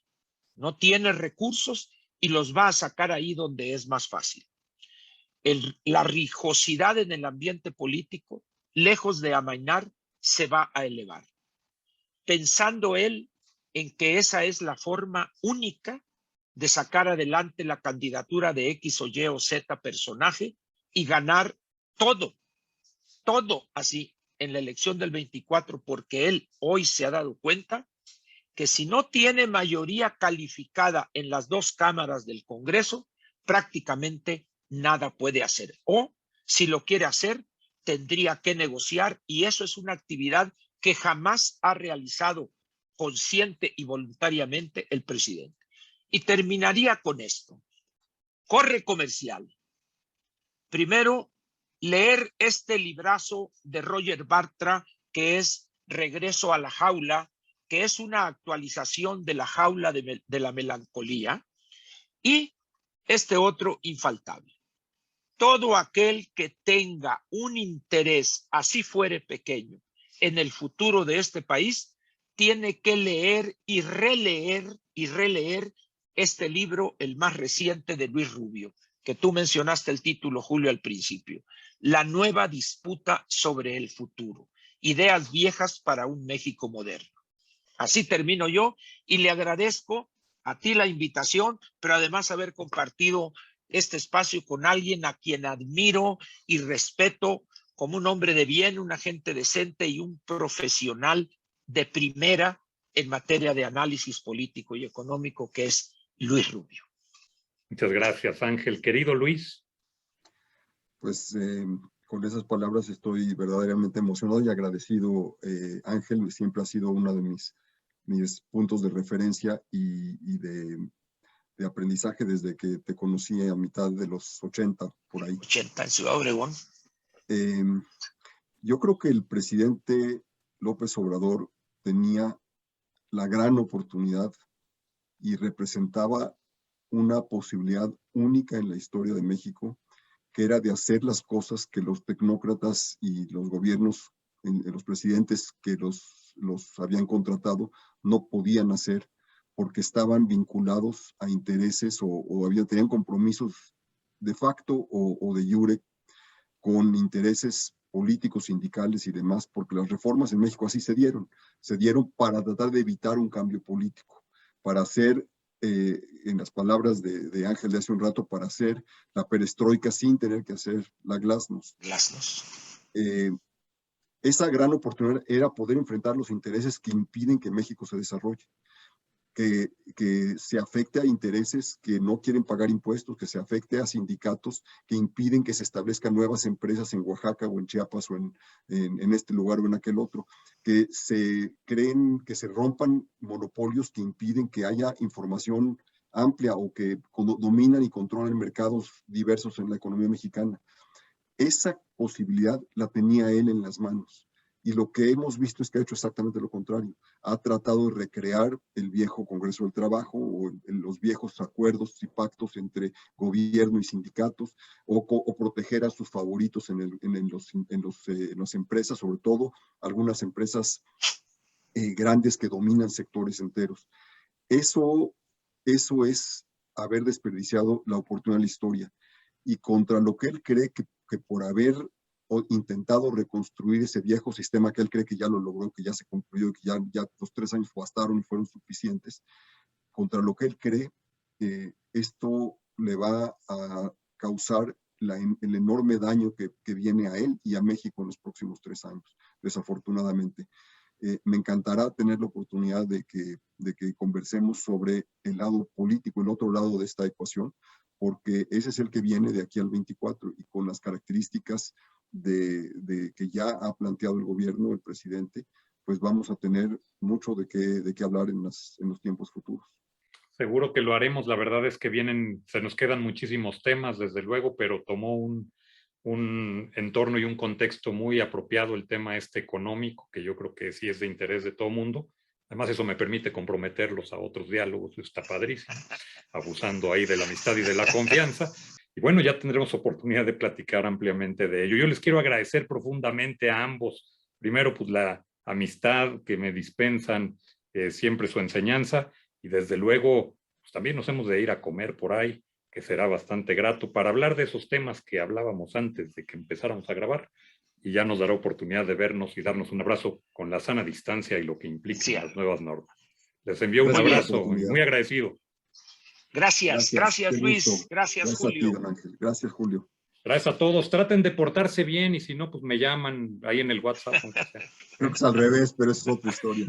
No tiene recursos y los va a sacar ahí donde es más fácil. La rijosidad en el ambiente político, lejos de amainar, se va a elevar, pensando él en que esa es la forma única de sacar adelante la candidatura de X o Y o Z personaje y ganar todo así en la elección del 24, porque él hoy se ha dado cuenta que si no tiene mayoría calificada en las 2 cámaras del Congreso, prácticamente nada puede hacer. O si lo quiere hacer, tendría que negociar, y eso es una actividad que jamás ha realizado consciente y voluntariamente el presidente. Y terminaría con esto. Corre comercial. Primero, leer este librazo de Roger Bartra, que es Regreso a la jaula, que es una actualización de La jaula de la melancolía, y este otro infaltable. Todo aquel que tenga un interés, así fuere pequeño, en el futuro de este país, tiene que leer y releer este libro, el más reciente de Luis Rubio, que tú mencionaste el título, Julio, al principio. La nueva disputa sobre el futuro. Ideas viejas para un México moderno. Así termino yo y le agradezco a ti la invitación, pero además haber compartido este espacio con alguien a quien admiro y respeto como un hombre de bien, una gente decente y un profesional de primera en materia de análisis político y económico, que es Luis Rubio. Muchas gracias, Ángel. Querido Luis. Pues con esas palabras estoy verdaderamente emocionado y agradecido. Ángel siempre ha sido uno de mis puntos de referencia y de aprendizaje desde que te conocí a mitad de los 80, por ahí. 80 en Ciudad Obregón. Yo creo que el presidente López Obrador tenía la gran oportunidad y representaba una posibilidad única en la historia de México, que era de hacer las cosas que los tecnócratas y los gobiernos, los presidentes que los habían contratado, no podían hacer porque estaban vinculados a intereses o tenían compromisos de facto o de jure con intereses políticos, sindicales y demás, porque las reformas en México así se dieron para tratar de evitar un cambio político, para hacer, en las palabras de Ángel de hace un rato, para hacer la perestroika sin tener que hacer la glasnost. Esa gran oportunidad era poder enfrentar los intereses que impiden que México se desarrolle, que se afecte a intereses que no quieren pagar impuestos, que se afecte a sindicatos que impiden que se establezcan nuevas empresas en Oaxaca o en Chiapas o en este lugar o en aquel otro, que se rompan monopolios que impiden que haya información amplia o que dominan y controlan mercados diversos en la economía mexicana. Esa posibilidad la tenía él en las manos. Y lo que hemos visto es que ha hecho exactamente lo contrario. Ha tratado de recrear el viejo Congreso del Trabajo o los viejos acuerdos y pactos entre gobierno y sindicatos o proteger a sus favoritos en las empresas, sobre todo algunas empresas grandes que dominan sectores enteros. Eso es haber desperdiciado la oportunidad de la historia. Y contra lo que él cree que por haber intentado reconstruir ese viejo sistema que él cree que ya lo logró, que ya se concluyó, que ya los 3 años bastaron y fueron suficientes, contra lo que él cree, esto le va a causar el enorme daño que viene a él y a México en los próximos 3 años, desafortunadamente. Me encantará tener la oportunidad de que conversemos sobre el lado político, el otro lado de esta ecuación, porque ese es el que viene de aquí al 24 y con las características de que ya ha planteado el gobierno, el presidente, pues vamos a tener mucho de qué hablar en los tiempos futuros. Seguro que lo haremos. La verdad es que se nos quedan muchísimos temas, desde luego, pero tomó un entorno y un contexto muy apropiado el tema económico, que yo creo que sí es de interés de todo mundo. Además, eso me permite comprometerlos a otros diálogos, está padrísimo, abusando ahí de la amistad y de la confianza. Y bueno, ya tendremos oportunidad de platicar ampliamente de ello. Yo les quiero agradecer profundamente a ambos. Primero, pues la amistad que me dispensan, siempre su enseñanza, y desde luego, pues también nos hemos de ir a comer por ahí, que será bastante grato para hablar de esos temas que hablábamos antes de que empezáramos a grabar, y ya nos dará oportunidad de vernos y darnos un abrazo con la sana distancia y lo que implican las nuevas normas. Les envío un abrazo y muy agradecido. Gracias Luis, gracias Julio. A ti, don Ángel. Gracias, Julio. Gracias a todos. Traten de portarse bien y si no, pues me llaman ahí en el WhatsApp. Creo que es al revés, pero eso es otra historia.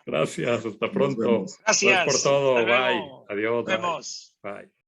Gracias, hasta pronto. Gracias por todo. Bye. Adiós. Nos vemos. Bye.